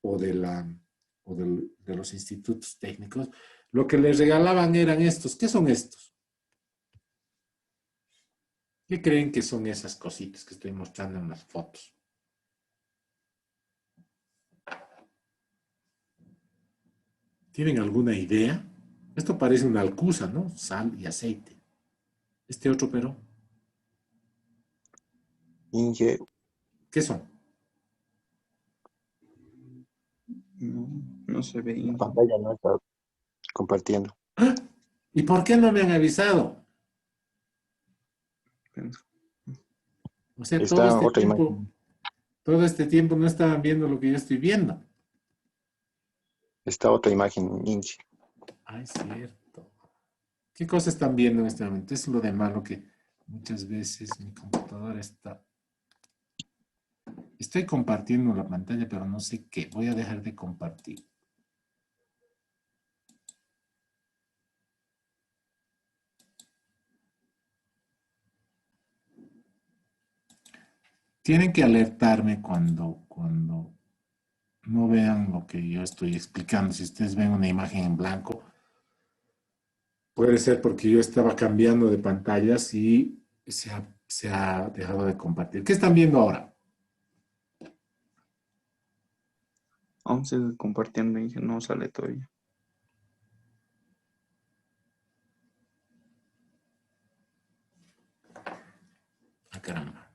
o de los institutos técnicos, lo que les regalaban eran estos. ¿Qué son estos? ¿Qué creen que son esas cositas que estoy mostrando en las fotos? ¿Tienen alguna idea? Esto parece una alcusa, ¿no? Sal y aceite. Este otro, pero, Inge, ¿qué son? No, no se ve, la Inge. pantalla no está compartiendo. ¡Ah! ¿Y por qué no me han avisado? O sea, Está otra imagen. todo este tiempo no estaban viendo lo que yo estoy viendo. Está otra imagen, Inge. Ah, es cierto. ¿Qué cosa están viendo en este momento? Es lo de malo que muchas veces mi computadora está... Estoy compartiendo la pantalla, pero no sé qué. Voy a dejar de compartir. Tienen que alertarme cuando no vean lo que yo estoy explicando. Si ustedes ven una imagen en blanco, puede ser porque yo estaba cambiando de pantallas y se ha dejado de compartir. ¿Qué están viendo ahora? Aún sigue compartiendo, Inge, no sale todavía. Ah, caramba.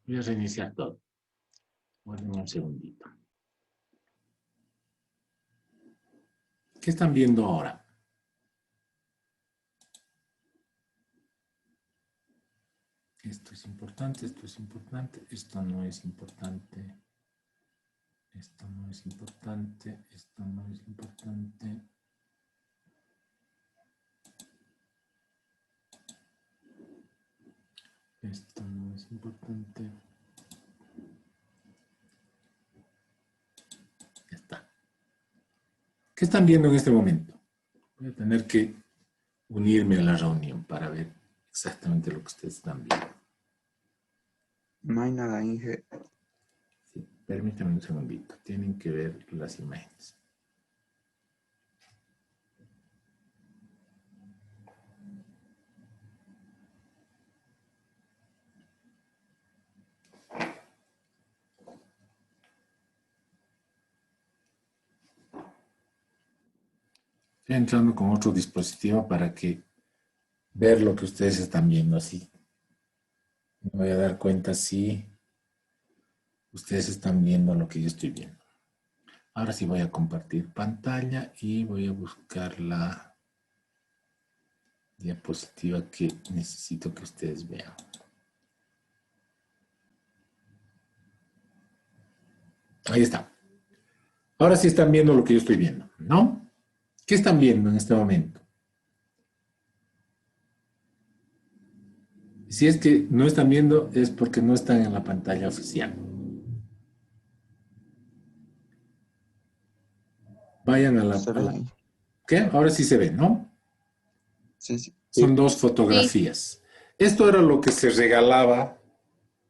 Voy a reiniciar todo. Guarden un segundito. ¿Qué están viendo ahora? Esto es importante, esto es importante, esto no es importante, esto no es importante, esto no es importante. Esto no es importante. Ya está. ¿Qué están viendo en este momento? Voy a tener que unirme a la reunión para ver exactamente lo que ustedes están viendo. No hay nada, Inge. Sí, permítanme un segundito. Tienen que ver las imágenes. Estoy entrando con otro dispositivo para que ver lo que ustedes están viendo así. Me voy a dar cuenta si ustedes están viendo lo que yo estoy viendo. Ahora sí voy a compartir pantalla y voy a buscar la diapositiva que necesito que ustedes vean. Ahí está. Ahora sí están viendo lo que yo estoy viendo, ¿no? ¿Qué están viendo en este momento? Si es que no están viendo es porque no están en la pantalla oficial. Vayan a Se ve. ¿Qué? Ahora sí se ve, ¿no? Sí, sí. Son dos Sí, fotografías. Esto era lo que se regalaba.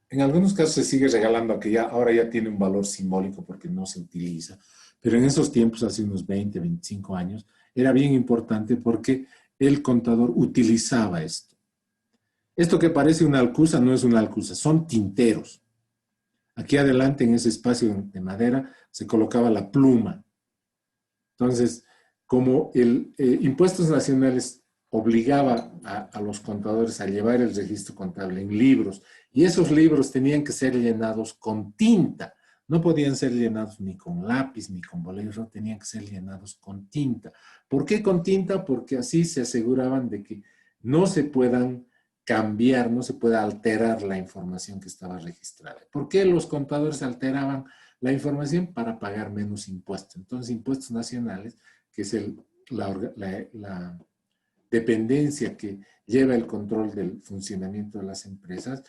En algunos casos se sigue regalando, que ya ahora ya tiene un valor simbólico porque no se utiliza. Pero en esos tiempos, hace unos 20, 25 años, era bien importante porque el contador utilizaba esto. Esto que parece una alcusa no es una alcusa, son tinteros. Aquí adelante, en ese espacio de madera, se colocaba la pluma. Entonces, como el Impuestos Nacionales obligaba a los contadores a llevar el registro contable en libros, y esos libros tenían que ser llenados con tinta. No podían ser llenados ni con lápiz ni con bolígrafo, tenían que ser llenados con tinta. ¿Por qué con tinta? Porque así se aseguraban de que no se puedan cambiar, no se pueda alterar la información que estaba registrada. ¿Por qué los contadores alteraban la información? Para pagar menos impuestos? Entonces, Impuestos Nacionales, que es la dependencia que lleva el control del funcionamiento de las empresas,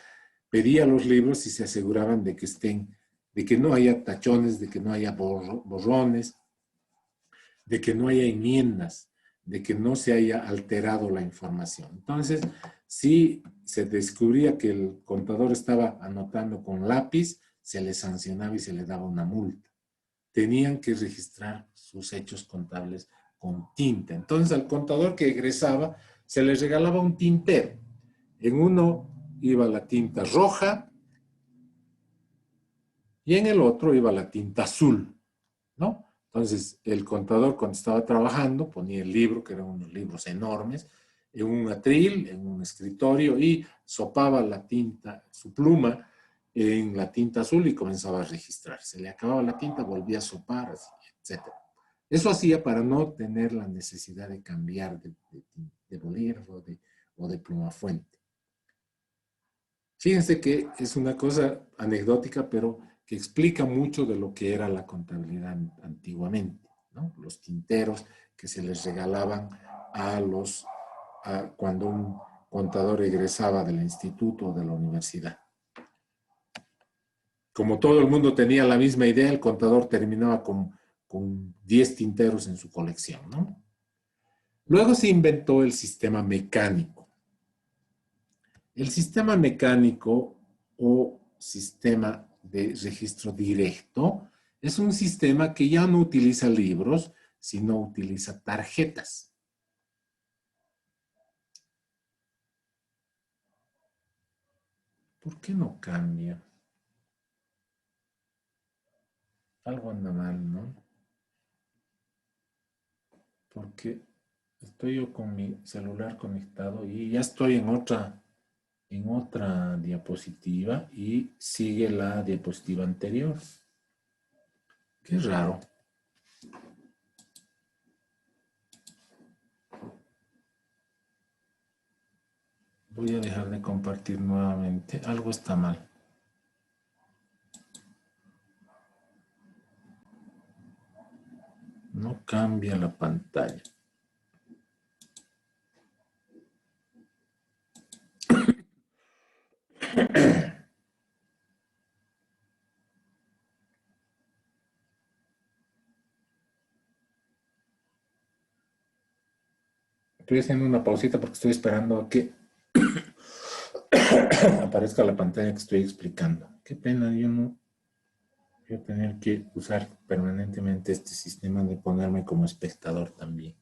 pedía los libros y se aseguraban de que de que no haya tachones, de que no haya borrones, de que no haya enmiendas, de que no se haya alterado la información. Entonces, si se descubría que el contador estaba anotando con lápiz, se le sancionaba y se le daba una multa. Tenían que registrar sus hechos contables con tinta. Entonces, al contador que egresaba, se le regalaba un tintero. En uno iba la tinta roja y en el otro iba la tinta azul, ¿no? Entonces, el contador cuando estaba trabajando ponía el libro, que eran unos libros enormes, en un atril, en un escritorio y sopaba la tinta, su pluma, en la tinta azul y comenzaba a registrar. Se le acababa la tinta, volvía a sopar, así, etc. Eso hacía para no tener la necesidad de cambiar de bolígrafo o de pluma fuente. Fíjense que es una cosa anecdótica, pero que explica mucho de lo que era la contabilidad antiguamente, ¿no? Los tinteros que se les regalaban cuando un contador egresaba del instituto o de la universidad. Como todo el mundo tenía la misma idea, el contador terminaba con 10 tinteros en su colección, ¿no? Luego se inventó el sistema mecánico. El sistema mecánico o sistema de registro directo es un sistema que ya no utiliza libros, sino utiliza tarjetas. ¿Por qué no cambia? Algo anda mal, ¿no? Porque estoy yo con mi celular conectado y ya estoy en otra diapositiva y sigue la diapositiva anterior. Qué raro. Voy a dejar de compartir nuevamente. Algo está mal. No cambia la pantalla. Estoy haciendo una pausita porque estoy esperando a que aparezca la pantalla que estoy explicando. Qué pena, yo no voy a tener que usar permanentemente este sistema de ponerme como espectador también.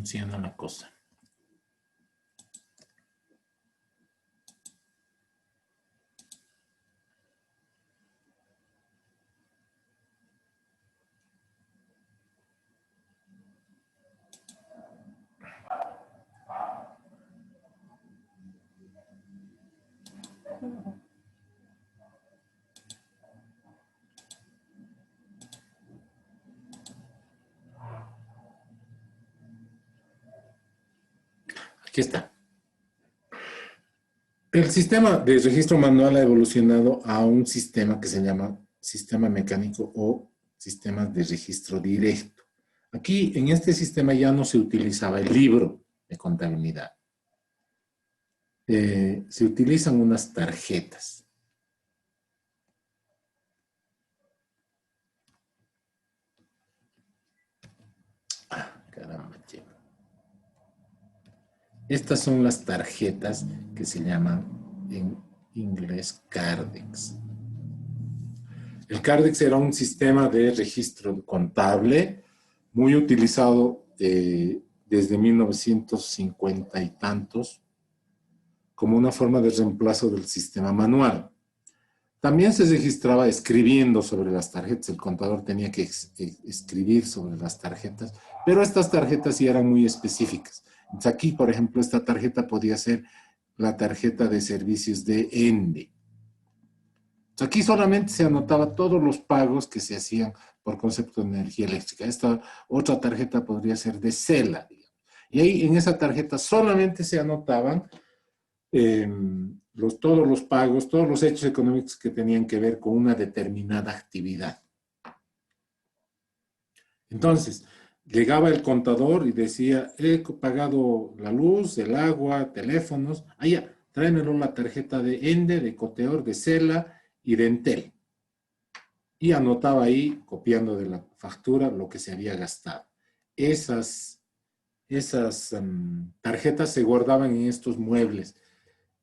funciona la cosa. Aquí está. El sistema de registro manual ha evolucionado a un sistema que se llama sistema mecánico o sistema de registro directo. Aquí, en este sistema ya no se utilizaba el libro de contabilidad. Se utilizan unas tarjetas. Caramba, chico. Estas son las tarjetas que se llaman en inglés Cardex. El Cardex era un sistema de registro contable muy utilizado desde 1950 y tantos como una forma de reemplazo del sistema manual. También se registraba escribiendo sobre las tarjetas. El contador tenía que escribir sobre las tarjetas, pero estas tarjetas sí eran muy específicas. Entonces aquí, por ejemplo, esta tarjeta podía ser la tarjeta de servicios de ENDE. Entonces aquí solamente se anotaba todos los pagos que se hacían por concepto de energía eléctrica. Esta otra tarjeta podría ser de CELA, digamos. Y ahí en esa tarjeta solamente se anotaban todos los pagos, todos los hechos económicos que tenían que ver con una determinada actividad. Entonces, llegaba el contador y decía, he pagado la luz, el agua, teléfonos. Ah, ya, tráemelo la tarjeta de ENDE, de Coteor, de CELA y de Entel. Y anotaba ahí, copiando de la factura, lo que se había gastado. Esas tarjetas se guardaban en estos muebles.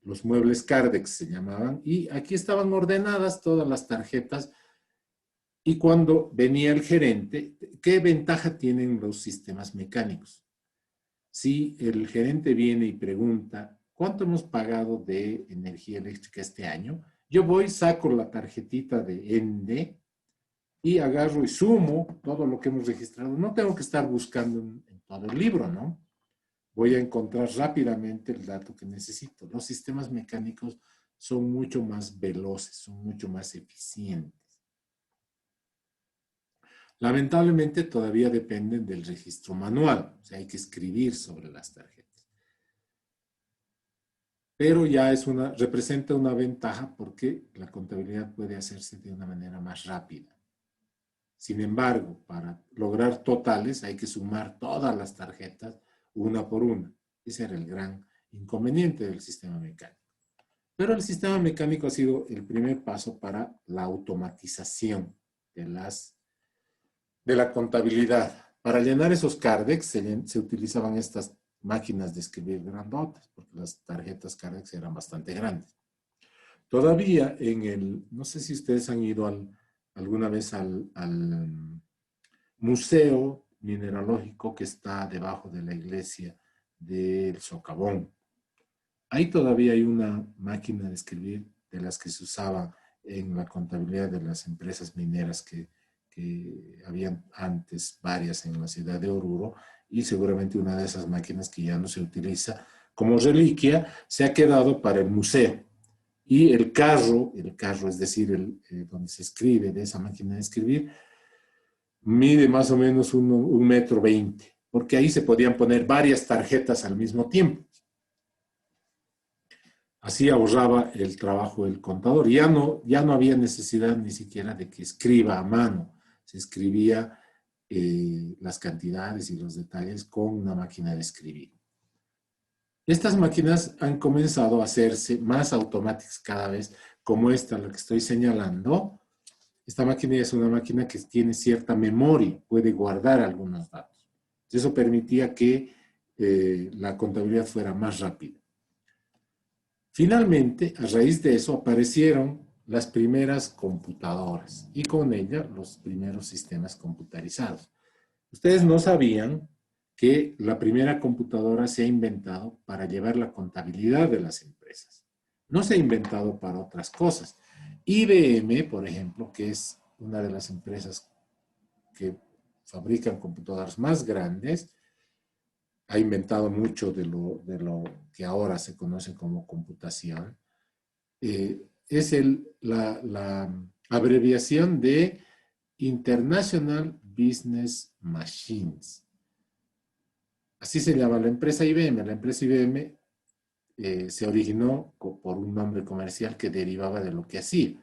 Los muebles Cardex se llamaban, y aquí estaban ordenadas todas las tarjetas, y cuando venía el gerente, ¿qué ventaja tienen los sistemas mecánicos? Si el gerente viene y pregunta, ¿cuánto hemos pagado de energía eléctrica este año? Yo voy, saco la tarjetita de ENDE y agarro y sumo todo lo que hemos registrado. No tengo que estar buscando en todo el libro, ¿no? Voy a encontrar rápidamente el dato que necesito. Los sistemas mecánicos son mucho más veloces, son mucho más eficientes. Lamentablemente todavía dependen del registro manual, o sea, hay que escribir sobre las tarjetas. Pero ya representa una ventaja porque la contabilidad puede hacerse de una manera más rápida. Sin embargo, para lograr totales hay que sumar todas las tarjetas una por una. Ese era el gran inconveniente del sistema mecánico. Pero el sistema mecánico ha sido el primer paso para la automatización de la contabilidad. Para llenar esos Cardex se utilizaban estas máquinas de escribir grandotas, porque las tarjetas Cardex eran bastante grandes. Todavía no sé si ustedes han ido alguna vez al museo mineralógico que está debajo de la iglesia del Socavón. Ahí todavía hay una máquina de escribir de las que se usaba en la contabilidad de las empresas mineras que habían antes varias en la ciudad de Oruro, y seguramente una de esas máquinas que ya no se utiliza como reliquia se ha quedado para el museo. Y el carro, es decir, donde se escribe de esa máquina de escribir, mide más o menos 1,20 m, porque ahí se podían poner varias tarjetas al mismo tiempo. Así ahorraba el trabajo del contador. Ya no había necesidad ni siquiera de que escriba a mano. Se escribía las cantidades y los detalles con una máquina de escribir. Estas máquinas han comenzado a hacerse más automáticas cada vez, como esta, la que estoy señalando. Esta máquina es una máquina que tiene cierta memoria, puede guardar algunos datos. Eso permitía que la contabilidad fuera más rápida. Finalmente, a raíz de eso, aparecieron las primeras computadoras y con ellas los primeros sistemas computarizados. Ustedes no sabían que la primera computadora se ha inventado para llevar la contabilidad de las empresas. No se ha inventado para otras cosas. IBM, por ejemplo, que es una de las empresas que fabrican computadoras más grandes, ha inventado mucho de lo que ahora se conoce como computación. Es la abreviación de International Business Machines. Así se llama la empresa IBM. La empresa IBM se originó por un nombre comercial que derivaba de lo que hacía.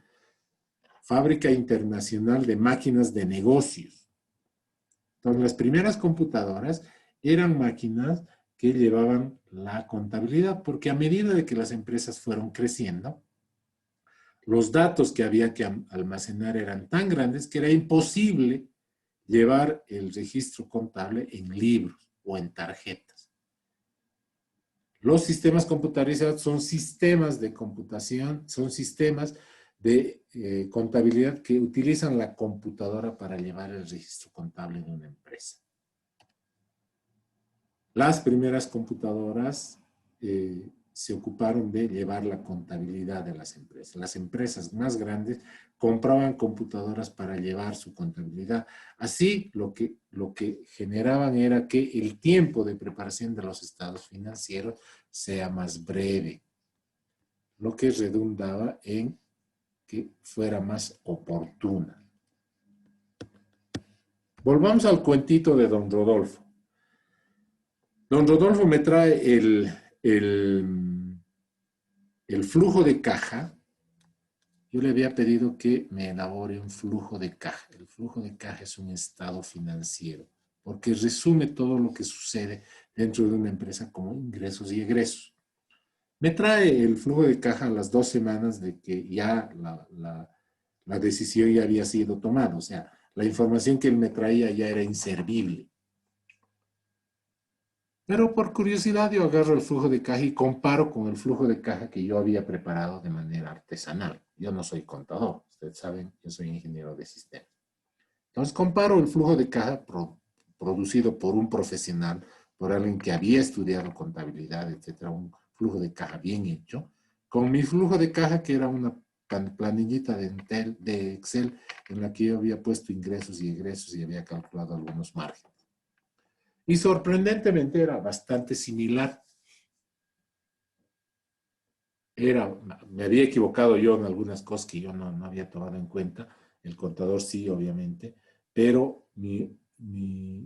Fábrica Internacional de Máquinas de Negocios. Entonces, las primeras computadoras eran máquinas que llevaban la contabilidad, porque a medida de que las empresas fueron creciendo, los datos que había que almacenar eran tan grandes que era imposible llevar el registro contable en libros o en tarjetas. Los sistemas computarizados son sistemas de computación, son sistemas de contabilidad que utilizan la computadora para llevar el registro contable de una empresa. Las primeras computadoras se ocuparon de llevar la contabilidad de las empresas. Las empresas más grandes compraban computadoras para llevar su contabilidad. Así, lo que generaban era que el tiempo de preparación de los estados financieros sea más breve, lo que redundaba en que fuera más oportuna. Volvamos al cuentito de don Rodolfo. Don Rodolfo me trae el flujo de caja. Yo le había pedido que me elabore un flujo de caja. El flujo de caja es un estado financiero, porque resume todo lo que sucede dentro de una empresa como ingresos y egresos. Me trae el flujo de caja a las 2 semanas de que ya la decisión ya había sido tomada. O sea, la información que él me traía ya era inservible. Pero por curiosidad yo agarro el flujo de caja y comparo con el flujo de caja que yo había preparado de manera artesanal. Yo no soy contador, ustedes saben, yo soy ingeniero de sistemas. Entonces comparo el flujo de caja producido por un profesional, por alguien que había estudiado contabilidad, etcétera, un flujo de caja bien hecho, con mi flujo de caja que era una planillita de Excel en la que yo había puesto ingresos y egresos y había calculado algunos márgenes. Y sorprendentemente era bastante similar. Me había equivocado yo en algunas cosas que yo no había tomado en cuenta. El contador sí, obviamente, pero mi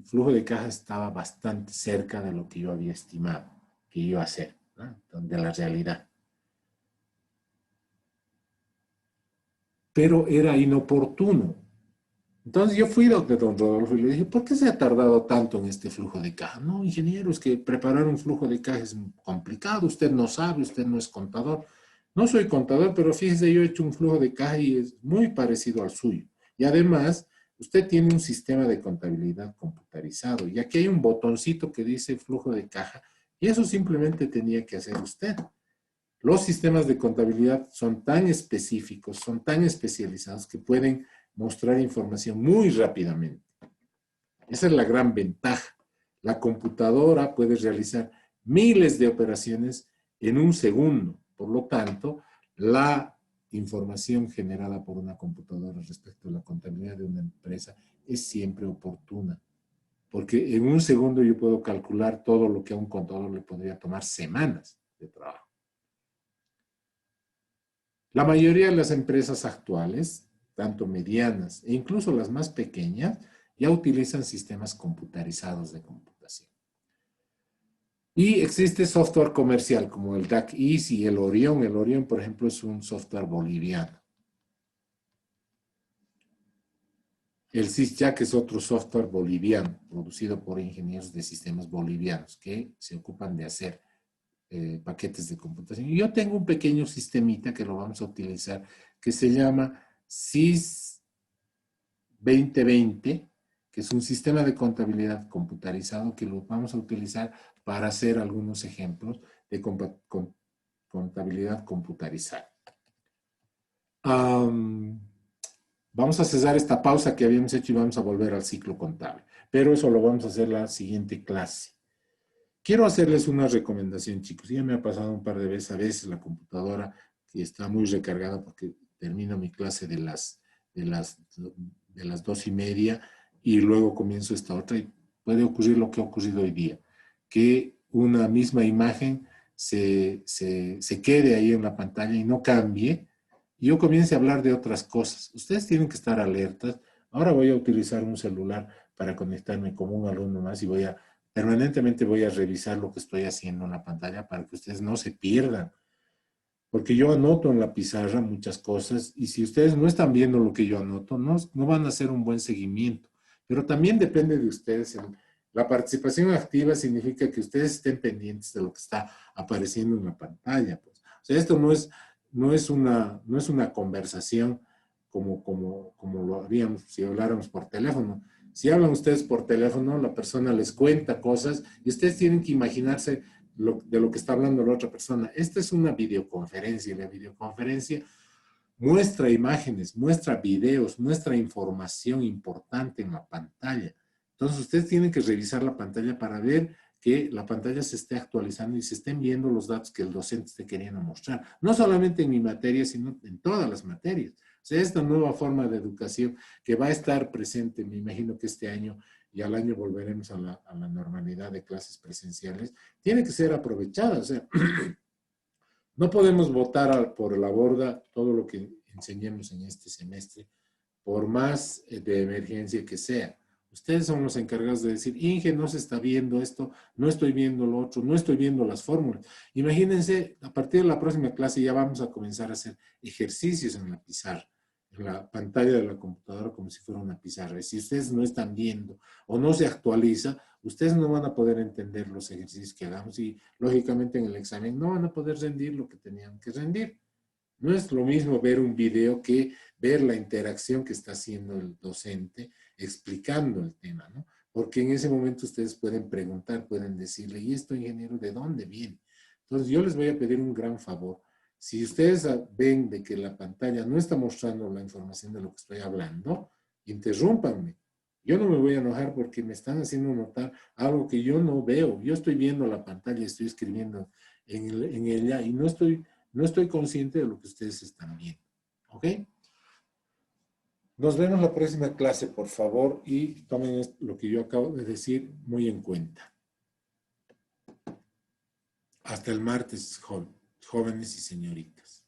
flujo de caja estaba bastante cerca de lo que yo había estimado que iba a hacer, ¿no? De la realidad. Pero era inoportuno. Entonces yo fui donde don Rodolfo y le dije, ¿por qué se ha tardado tanto en este flujo de caja? No, ingeniero, es que preparar un flujo de caja es complicado, usted no sabe, usted no es contador. No soy contador, pero fíjese, yo he hecho un flujo de caja y es muy parecido al suyo. Y además, usted tiene un sistema de contabilidad computarizado y aquí hay un botoncito que dice flujo de caja y eso simplemente tenía que hacer usted. Los sistemas de contabilidad son tan específicos, son tan especializados que pueden mostrar información muy rápidamente. Esa es la gran ventaja. La computadora puede realizar miles de operaciones en un segundo. Por lo tanto, la información generada por una computadora respecto a la contabilidad de una empresa es siempre oportuna. Porque en un segundo yo puedo calcular todo lo que a un contador le podría tomar semanas de trabajo. La mayoría de las empresas actuales, tanto medianas e incluso las más pequeñas, ya utilizan sistemas computarizados de computación. Y existe software comercial como el DAC-IS y el Orión. El Orión, por ejemplo, es un software boliviano. El SysJack es otro software boliviano, producido por ingenieros de sistemas bolivianos que se ocupan de hacer paquetes de computación. Y yo tengo un pequeño sistemita que lo vamos a utilizar que se llama SYS 2020, que es un sistema de contabilidad computarizado que lo vamos a utilizar para hacer algunos ejemplos de contabilidad computarizada. Vamos a cesar esta pausa que habíamos hecho y vamos a volver al ciclo contable. pero eso lo vamos a hacer la siguiente clase. Quiero hacerles una recomendación, chicos. Ya me ha pasado un par de veces, a veces la computadora que está muy recargada porque termino mi clase de las 2:30 y luego comienzo esta otra y puede ocurrir lo que ha ocurrido hoy día, que una misma imagen se quede ahí en la pantalla y no cambie y yo comience a hablar de otras cosas. Ustedes tienen que estar alertas. Ahora voy a utilizar un celular para conectarme como un alumno más y permanentemente voy a revisar lo que estoy haciendo en la pantalla para que ustedes no se pierdan. Porque yo anoto en la pizarra muchas cosas y si ustedes no están viendo lo que yo anoto, no van a hacer un buen seguimiento. Pero también depende de ustedes. La participación activa significa que ustedes estén pendientes de lo que está apareciendo en la pantalla. Pues. O sea, esto no es una conversación como lo haríamos si habláramos por teléfono. Si hablan ustedes por teléfono, la persona les cuenta cosas y ustedes tienen que imaginarse de lo que está hablando la otra persona. Esta es una videoconferencia y la videoconferencia muestra imágenes, muestra videos, muestra información importante en la pantalla. Entonces ustedes tienen que revisar la pantalla para ver que la pantalla se esté actualizando y se estén viendo los datos que el docente esté queriendo mostrar. No solamente en mi materia, sino en todas las materias. O sea, esta nueva forma de educación que va a estar presente, me imagino que este año y al año volveremos a la normalidad de clases presenciales, tiene que ser aprovechada. O sea, no podemos botar por la borda todo lo que enseñemos en este semestre, por más de emergencia que sea. Ustedes son los encargados de decir, Inge, no se está viendo esto, no estoy viendo lo otro, no estoy viendo las fórmulas. Imagínense, a partir de la próxima clase ya vamos a comenzar a hacer ejercicios en la pizarra, en la pantalla de la computadora como si fuera una pizarra. Y si ustedes no están viendo o no se actualiza, ustedes no van a poder entender los ejercicios que hagamos y lógicamente en el examen no van a poder rendir lo que tenían que rendir. No es lo mismo ver un video que ver la interacción que está haciendo el docente explicando el tema, ¿no? Porque en ese momento ustedes pueden preguntar, pueden decirle, ¿y esto, ingeniero, de dónde viene? Entonces yo les voy a pedir un gran favor. Si ustedes ven de que la pantalla no está mostrando la información de lo que estoy hablando, interrúmpanme. Yo no me voy a enojar porque me están haciendo notar algo que yo no veo. Yo estoy viendo la pantalla, estoy escribiendo en ella y no estoy consciente de lo que ustedes están viendo. ¿Ok? Nos vemos la próxima clase, por favor, y tomen lo que yo acabo de decir muy en cuenta. Hasta el martes, jóvenes y señoritas.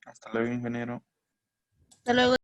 Hasta luego, ingeniero. Hasta luego.